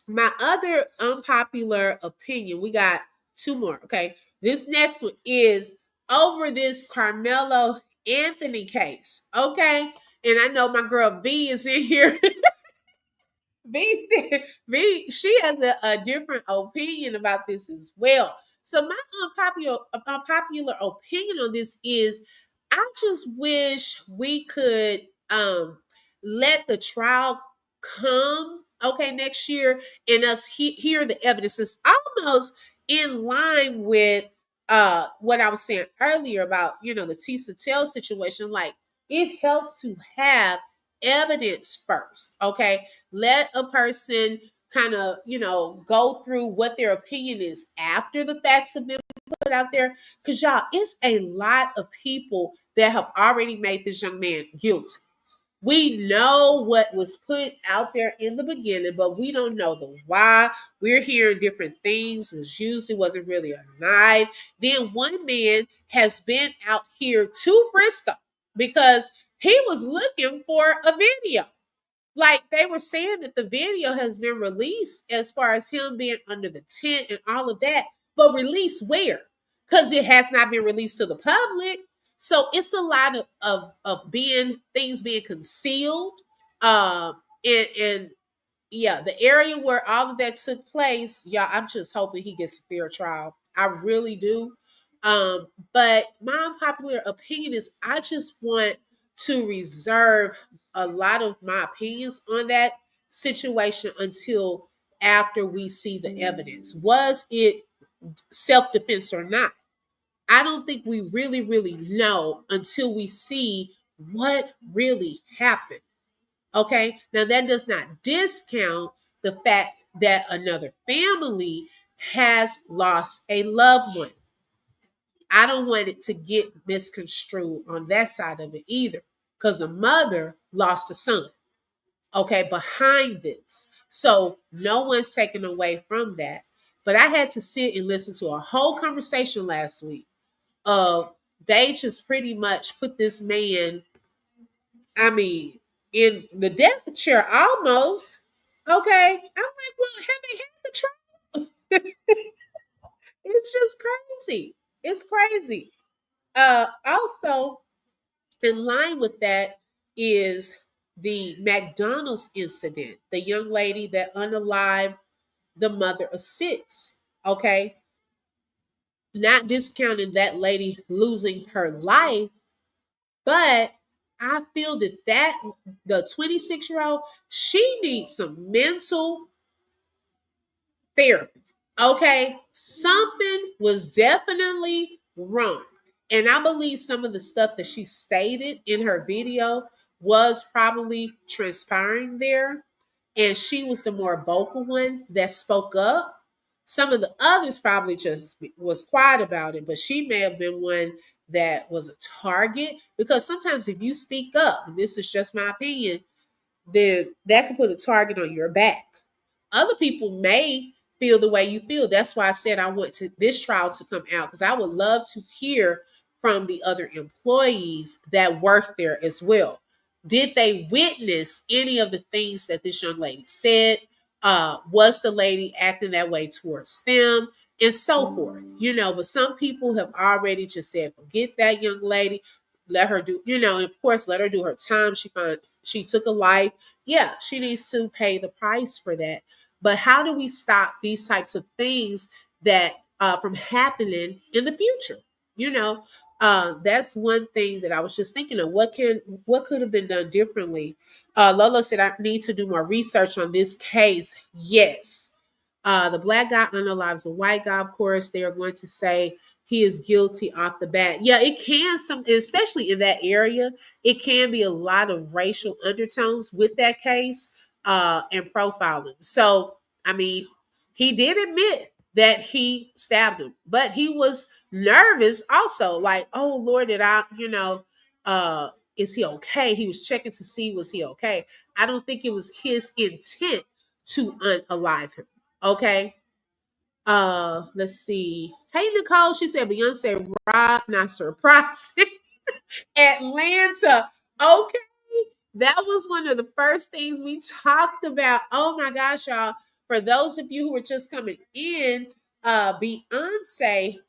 my other unpopular opinion, we got two more. Okay. This next one is over this Carmelo Anthony case. Okay. And I know my girl B is in here. V, she has a different opinion about this as well. So my unpopular opinion on this is, I just wish we could let the trial come next year and us hear the evidence. It's almost in line with what I was saying earlier about the Tisa Tell situation. Like, it helps to have evidence first. Okay, let a person kind of go through what their opinion is after the facts have been put out there, because y'all, it's a lot of people that have already made this young man guilty. We know what was put out there in the beginning, but we don't know the why. We're hearing different things. Was used, it wasn't really a knife. Then one man has been out here to Frisco because he was looking for a video. Like, they were saying that the video has been released as far as him being under the tent and all of that, but released where? Because it has not been released to the public. So it's a lot of things being concealed. And yeah, the area where all of that took place, yeah, I'm just hoping he gets a fair trial. I really do. But my unpopular opinion is, I just want to reserve a lot of my opinions on that situation until after we see the evidence. Was it self-defense or not? I don't think we really, really know until we see what really happened. Okay. Now, that does not discount the fact that another family has lost a loved one. I don't want it to get misconstrued on that side of it either, because a mother lost a son, okay, behind this. So no one's taken away from that. But I had to sit and listen to a whole conversation last week. They just pretty much put this man, I mean, in the death chair almost. Okay. I'm like, well, have they had the trial? It's just crazy. It's crazy. Also, in line with that is the McDonald's incident. The young lady that unalived the mother of six. Okay. Not discounting that lady losing her life, but I feel that the 26-year-old, she needs some mental therapy. Okay. Something was definitely wrong. And I believe some of the stuff that she stated in her video was probably transpiring there. And she was the more vocal one that spoke up. Some of the others probably just was quiet about it, but she may have been one that was a target, because sometimes if you speak up, and this is just my opinion, then that can put a target on your back. Other people may feel the way you feel. That's why I said I want this trial to come out, because I would love to hear from the other employees that worked there as well. Did they witness any of the things that this young lady said? Was the lady acting that way towards them? And so forth. But some people have already just said, forget that young lady. Let her do, and of course, let her do her time. She took a life. yeah, she needs to pay the price for that. But how do we stop these types of things that from happening in the future? You know, that's one thing that I was just thinking of. What could have been done differently? Lola said I need to do more research on this case. Yes, the black guy unalives a white guy. Of course, they are going to say he is guilty off the bat. Yeah, it can especially in that area, it can be a lot of racial undertones with that case and profiling. So, I mean, he did admit that he stabbed him, but he was nervous also, like, oh Lord, did I, is he okay? He was checking to see was he okay. I don't think it was his intent to unalive him. Okay. Let's see. Hey Nicole, she said Beyonce Rob, not surprising. Atlanta. Okay. That was one of the first things we talked about. Oh my gosh, y'all. For those of you who are just coming in, Beyonce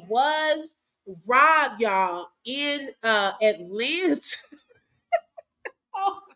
was robbed, y'all, in Atlanta. Oh my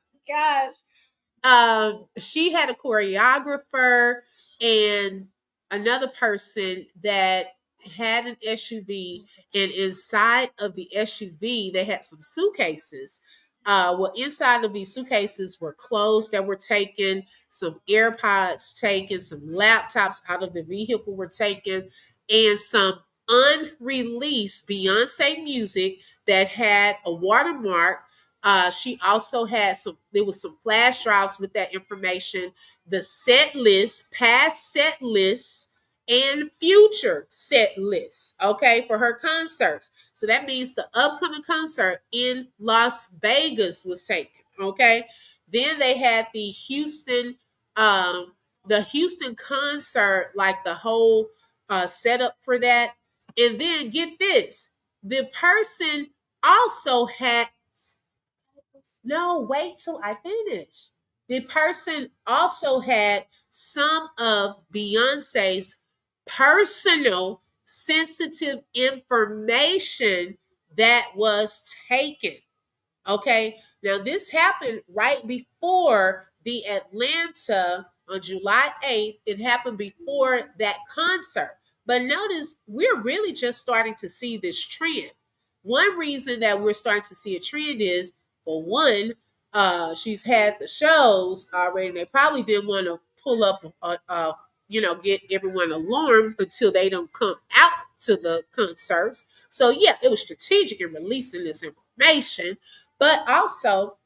gosh. She had a choreographer and another person that had an SUV, and inside of the SUV, they had some suitcases. Well, inside of these suitcases were clothes that were taken, some AirPods taken, some laptops out of the vehicle were taken, and some unreleased Beyonce music that had a watermark. She also had there was some flash drives with that information, the set list, past set lists, and future set lists, okay, for her concerts. So that means the upcoming concert in Las Vegas was taken, okay? Then they had the Houston concert, like the whole setup for that. And then get this, the person also had no, wait till I finish. The person also had some of Beyonce's personal sensitive information that was taken. Okay. Now, this happened right before the Atlanta on July 8th. It happened before that concert. But notice, we're really just starting to see this trend. One reason that we're starting to see a trend is, for one, she's had the shows already. And they probably didn't want to pull up, get everyone alarmed until they don't come out to the concerts. So, yeah, it was strategic in releasing this information, but also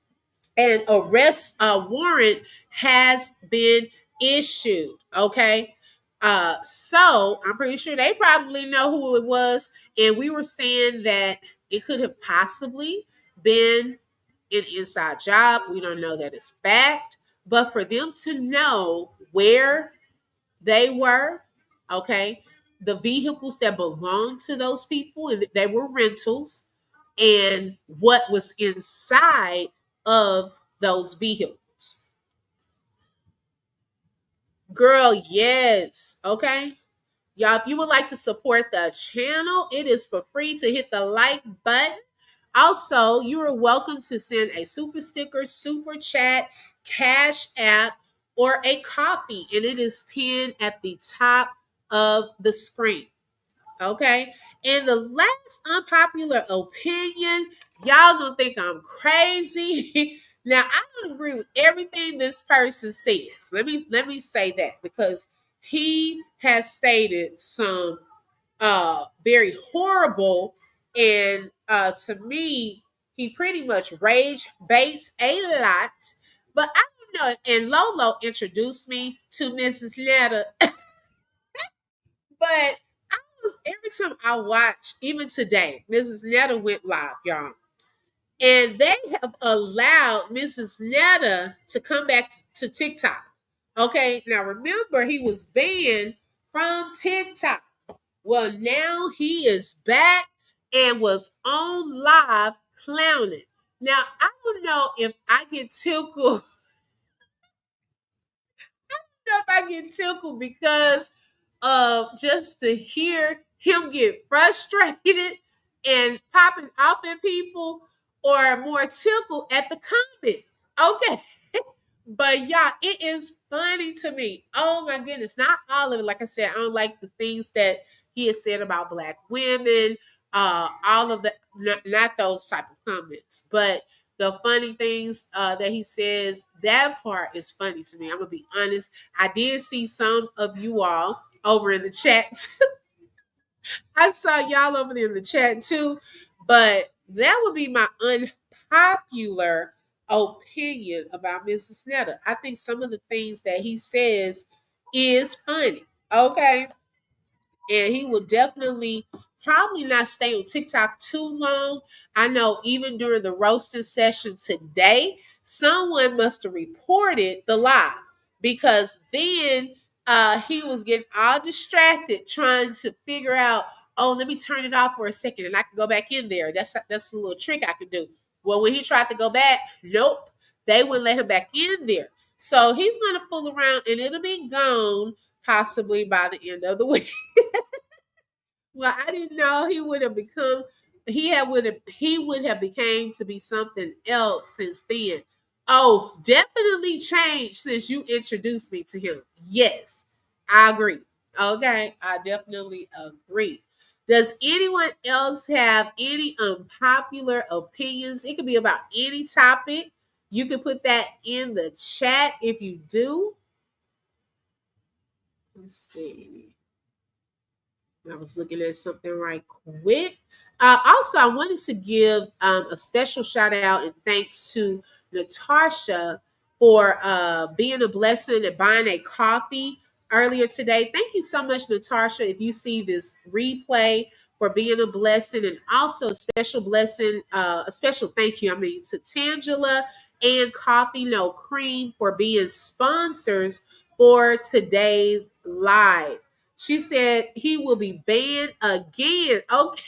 an arrest warrant has been issued. Okay. So I'm pretty sure they probably know who it was. And we were saying that it could have possibly been an inside job. We don't know that it's fact. But for them to know where they were, okay, the vehicles that belonged to those people, and they were rentals, and what was inside of those vehicles. Girl, yes. Okay. Y'all, if you would like to support the channel, it is for free to hit the like button. Also, you are welcome to send a super sticker, super chat, cash app, or a copy, and it is pinned at the top of the screen. Okay. And the last unpopular opinion, y'all gonna think I'm crazy. Now, I don't agree with everything this person says. Let me say that, because he has stated some very horrible, and to me, he pretty much rage baits a lot. But I don't know. And Lolo introduced me to Mrs. Netta, but every time I watch, even today, Mrs. Netta went live, y'all. And they have allowed Mrs. Netta to come back to TikTok. Okay, now remember, he was banned from TikTok. Well, now he is back and was on live clowning. Now, I don't know if I get tickled. If I get tickled because of just to hear him get frustrated and popping off at people, or more tickled at the comments. Okay. But yeah, it is funny to me. Oh my goodness. Not all of it. Like I said, I don't like the things that he has said about black women, all of the not those type of comments, but the funny things that he says, that part is funny to me. I'm gonna be honest. I did see some of you all over in the chat. I saw y'all over there in the chat too, but that would be my unpopular opinion about Mrs. Snetter. I think some of the things that he says is funny. Okay, and he will definitely probably not stay on TikTok too long. I know even during the roasting session today, someone must have reported the lie because then he was getting all distracted trying to figure out, oh, let me turn it off for a second and I can go back in there. That's a little trick I could do. Well, when he tried to go back, nope, they wouldn't let him back in there. So he's gonna fool around and it'll be gone possibly by the end of the week. Well, I didn't know he would have become he would have became to be something else since then. Oh, definitely changed since you introduced me to him. Yes, I agree. Okay, I definitely agree. Does anyone else have any unpopular opinions? It could be about any topic. You can put that in the chat if you do. Let's see. I was looking at something right quick. Also, I wanted to give a special shout out and thanks to Natasha for being a blessing and buying a coffee earlier today. Thank you so much, Natasha. If you see this replay, for being a blessing, and also a special blessing, a special thank you, I mean, to Tangela and Coffee No Cream for being sponsors for today's live. She said he will be banned again. Okay,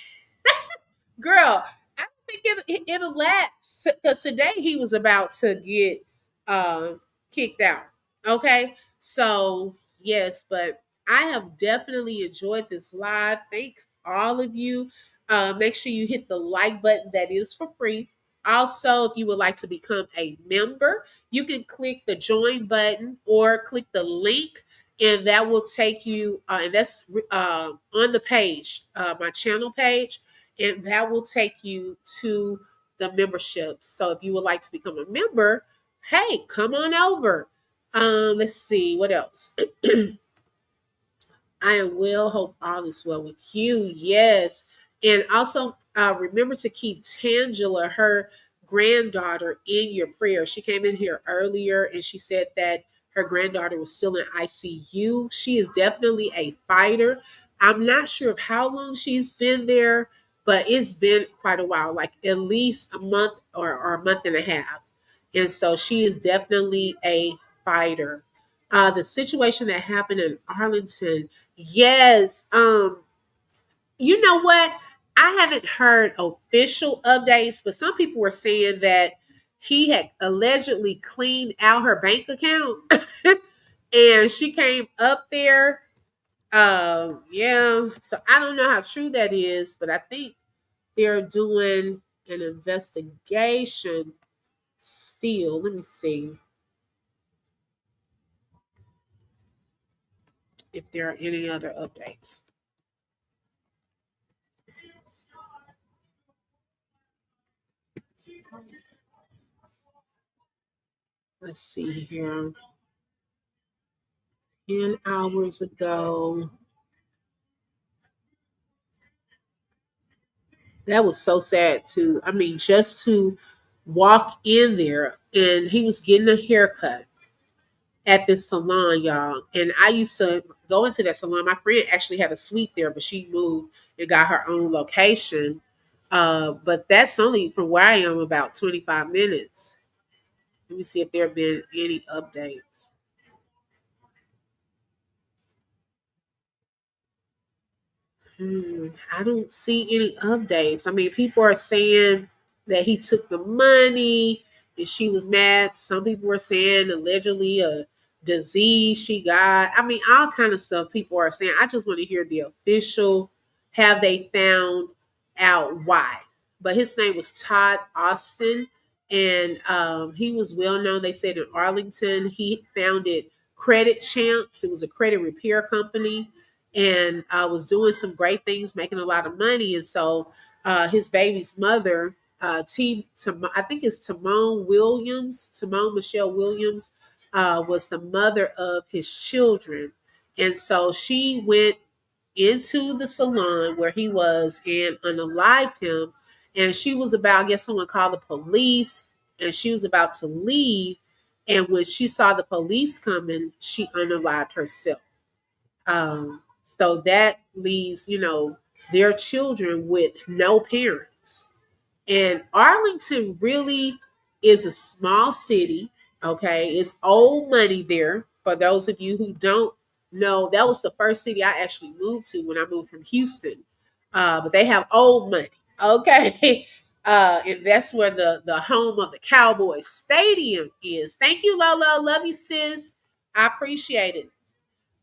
girl, I don't think it'll last because today he was about to get uh, kicked out. Okay, so yes, but I have definitely enjoyed this live. Thanks all of you. Make sure you hit the like button. That is for free. Also, if you would like to become a member, you can click the join button or click the link, and that will take you. And that's on the page, my channel page, and that will take you to the membership. So if you would like to become a member, hey, come on over. Let's see what else. I am well. Hope all is well with you. Yes. And also remember to keep Tangela, her granddaughter, in your prayers. She came in here earlier and she said that her granddaughter was still in ICU. She is definitely a fighter. I'm not sure of how long she's been there, but it's been quite a while, like at least a month or a month and a half. And so she is definitely a fighter. The situation that happened in Arlington, yes. You know what? I haven't heard official updates, but some people were saying that he had allegedly cleaned out her bank account and she came up there. Yeah. So I don't know how true that is, but I think they're doing an investigation still. Let me see if there are any other updates. Let's see here. 10 hours ago. That was so sad too. I mean, just to walk in there and he was getting a haircut at this salon, y'all. And I used to go into that salon. My friend actually had a suite there, but she moved and got her own location. But that's only from where I am about 25 minutes. Let me see if there have been any updates. I don't see any updates. I mean, people are saying that he took the money and she was mad. Some people were saying allegedly a disease she got. I mean, all kind of stuff people are saying. I just want to hear the official. Have they found out why? But his name was Todd Austin, And he was well known. They said in Arlington, he founded Credit Champs. It was a credit repair company, and was doing some great things, making a lot of money. And so his baby's mother, I think it's Timon Michelle Williams, was the mother of his children. And so she went into the salon where he was and unalived him. And she was about, I guess someone called the police, and she was about to leave. And when she saw the police coming, she unalived herself. So that leaves, their children with no parents. And Arlington really is a small city. Okay. It's old money there. For those of you who don't know, that was the first city I actually moved to when I moved from Houston. But they have old money. Okay. And that's where the home of the Cowboys Stadium is. Thank you, Lolo. Love you, sis. I appreciate it.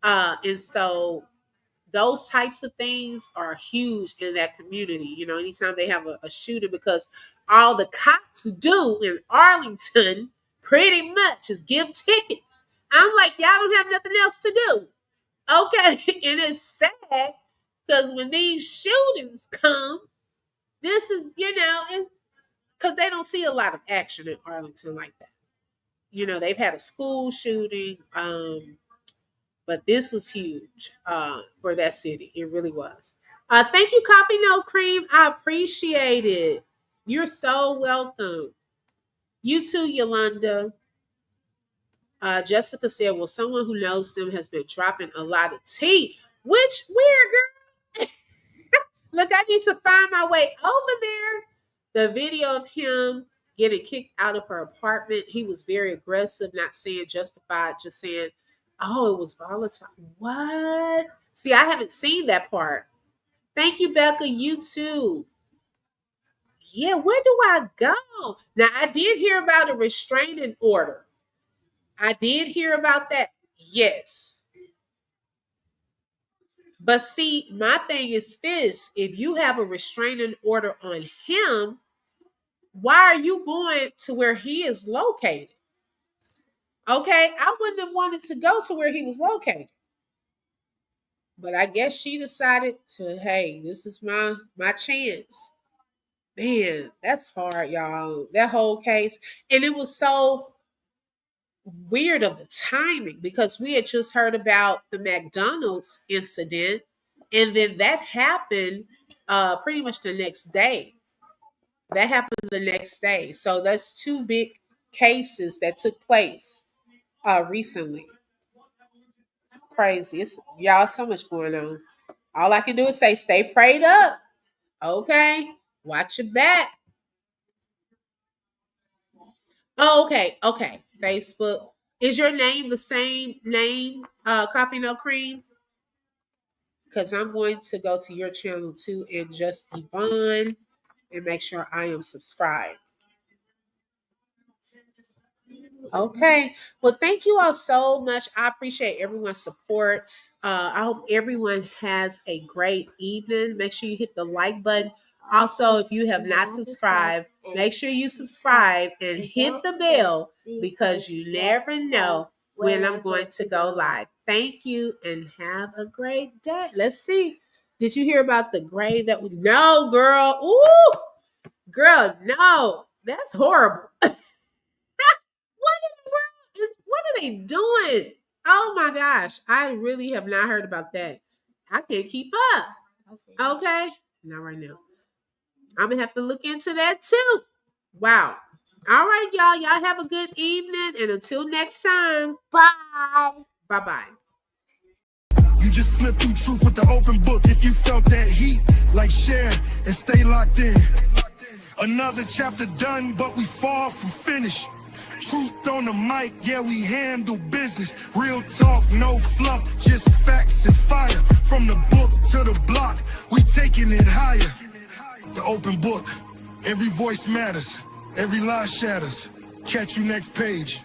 And so those types of things are huge in that community. Anytime they have a shooting, because all the cops do in Arlington pretty much is give tickets. I'm like, y'all don't have nothing else to do. Okay. And it's sad because when these shootings come, this is, because they don't see a lot of action in Arlington like that. They've had a school shooting, but this was huge for that city. It really was. Thank you, Coffee No Cream. I appreciate it. You're so welcome. You too, Yolanda. Jessica said, well, someone who knows them has been dropping a lot of tea. Which, where, girl? Look, I need to find my way over there. The video of him getting kicked out of her apartment. He was very aggressive, not saying justified, just saying, oh, it was volatile. What? See, I haven't seen that part. Thank you, Becca. You too. Yeah, where do I go? Now, I did hear about a restraining order. I did hear about that. Yes. But see, my thing is this. If you have a restraining order on him, why are you going to where he is located? Okay, I wouldn't have wanted to go to where he was located. But I guess she decided to, hey, this is my chance. Man, that's hard, y'all. That whole case. And it was so weird of the timing because we had just heard about the McDonald's incident, and then that happened pretty much the next day. That happened the next day. So that's two big cases that took place recently. It's crazy. It's y'all so much going on. All I can do is say stay prayed up. Okay. Watch your back. Oh, okay. Okay. Facebook. Is your name the same name, Coffee No Cream? Because I'm going to go to your channel too and just Yvonne and make sure I am subscribed. Okay. Well, thank you all so much. I appreciate everyone's support. I hope everyone has a great evening. Make sure you hit the like button. Also, if you have not subscribed, make sure you subscribe and hit the bell because you never know when I'm going to go live. Thank you and have a great day. Let's see. Did you hear about the grave that was? No, girl. Ooh, girl, no. That's horrible. What are they doing? Oh my gosh. I really have not heard about that. I can't keep up. Okay. Not right now. I'm going to have to look into that too. Wow. All right, y'all. Y'all have a good evening. And until next time. Bye. Bye-bye. You just flip through truth with the open book. If you felt that heat, like share and stay locked in. Another chapter done, but we far from finished. Truth on the mic, yeah, we handle business. Real talk, no fluff, just facts and fire. From the book to the block, we taking it higher. The open book, every voice matters, every lie shatters. Catch you next page.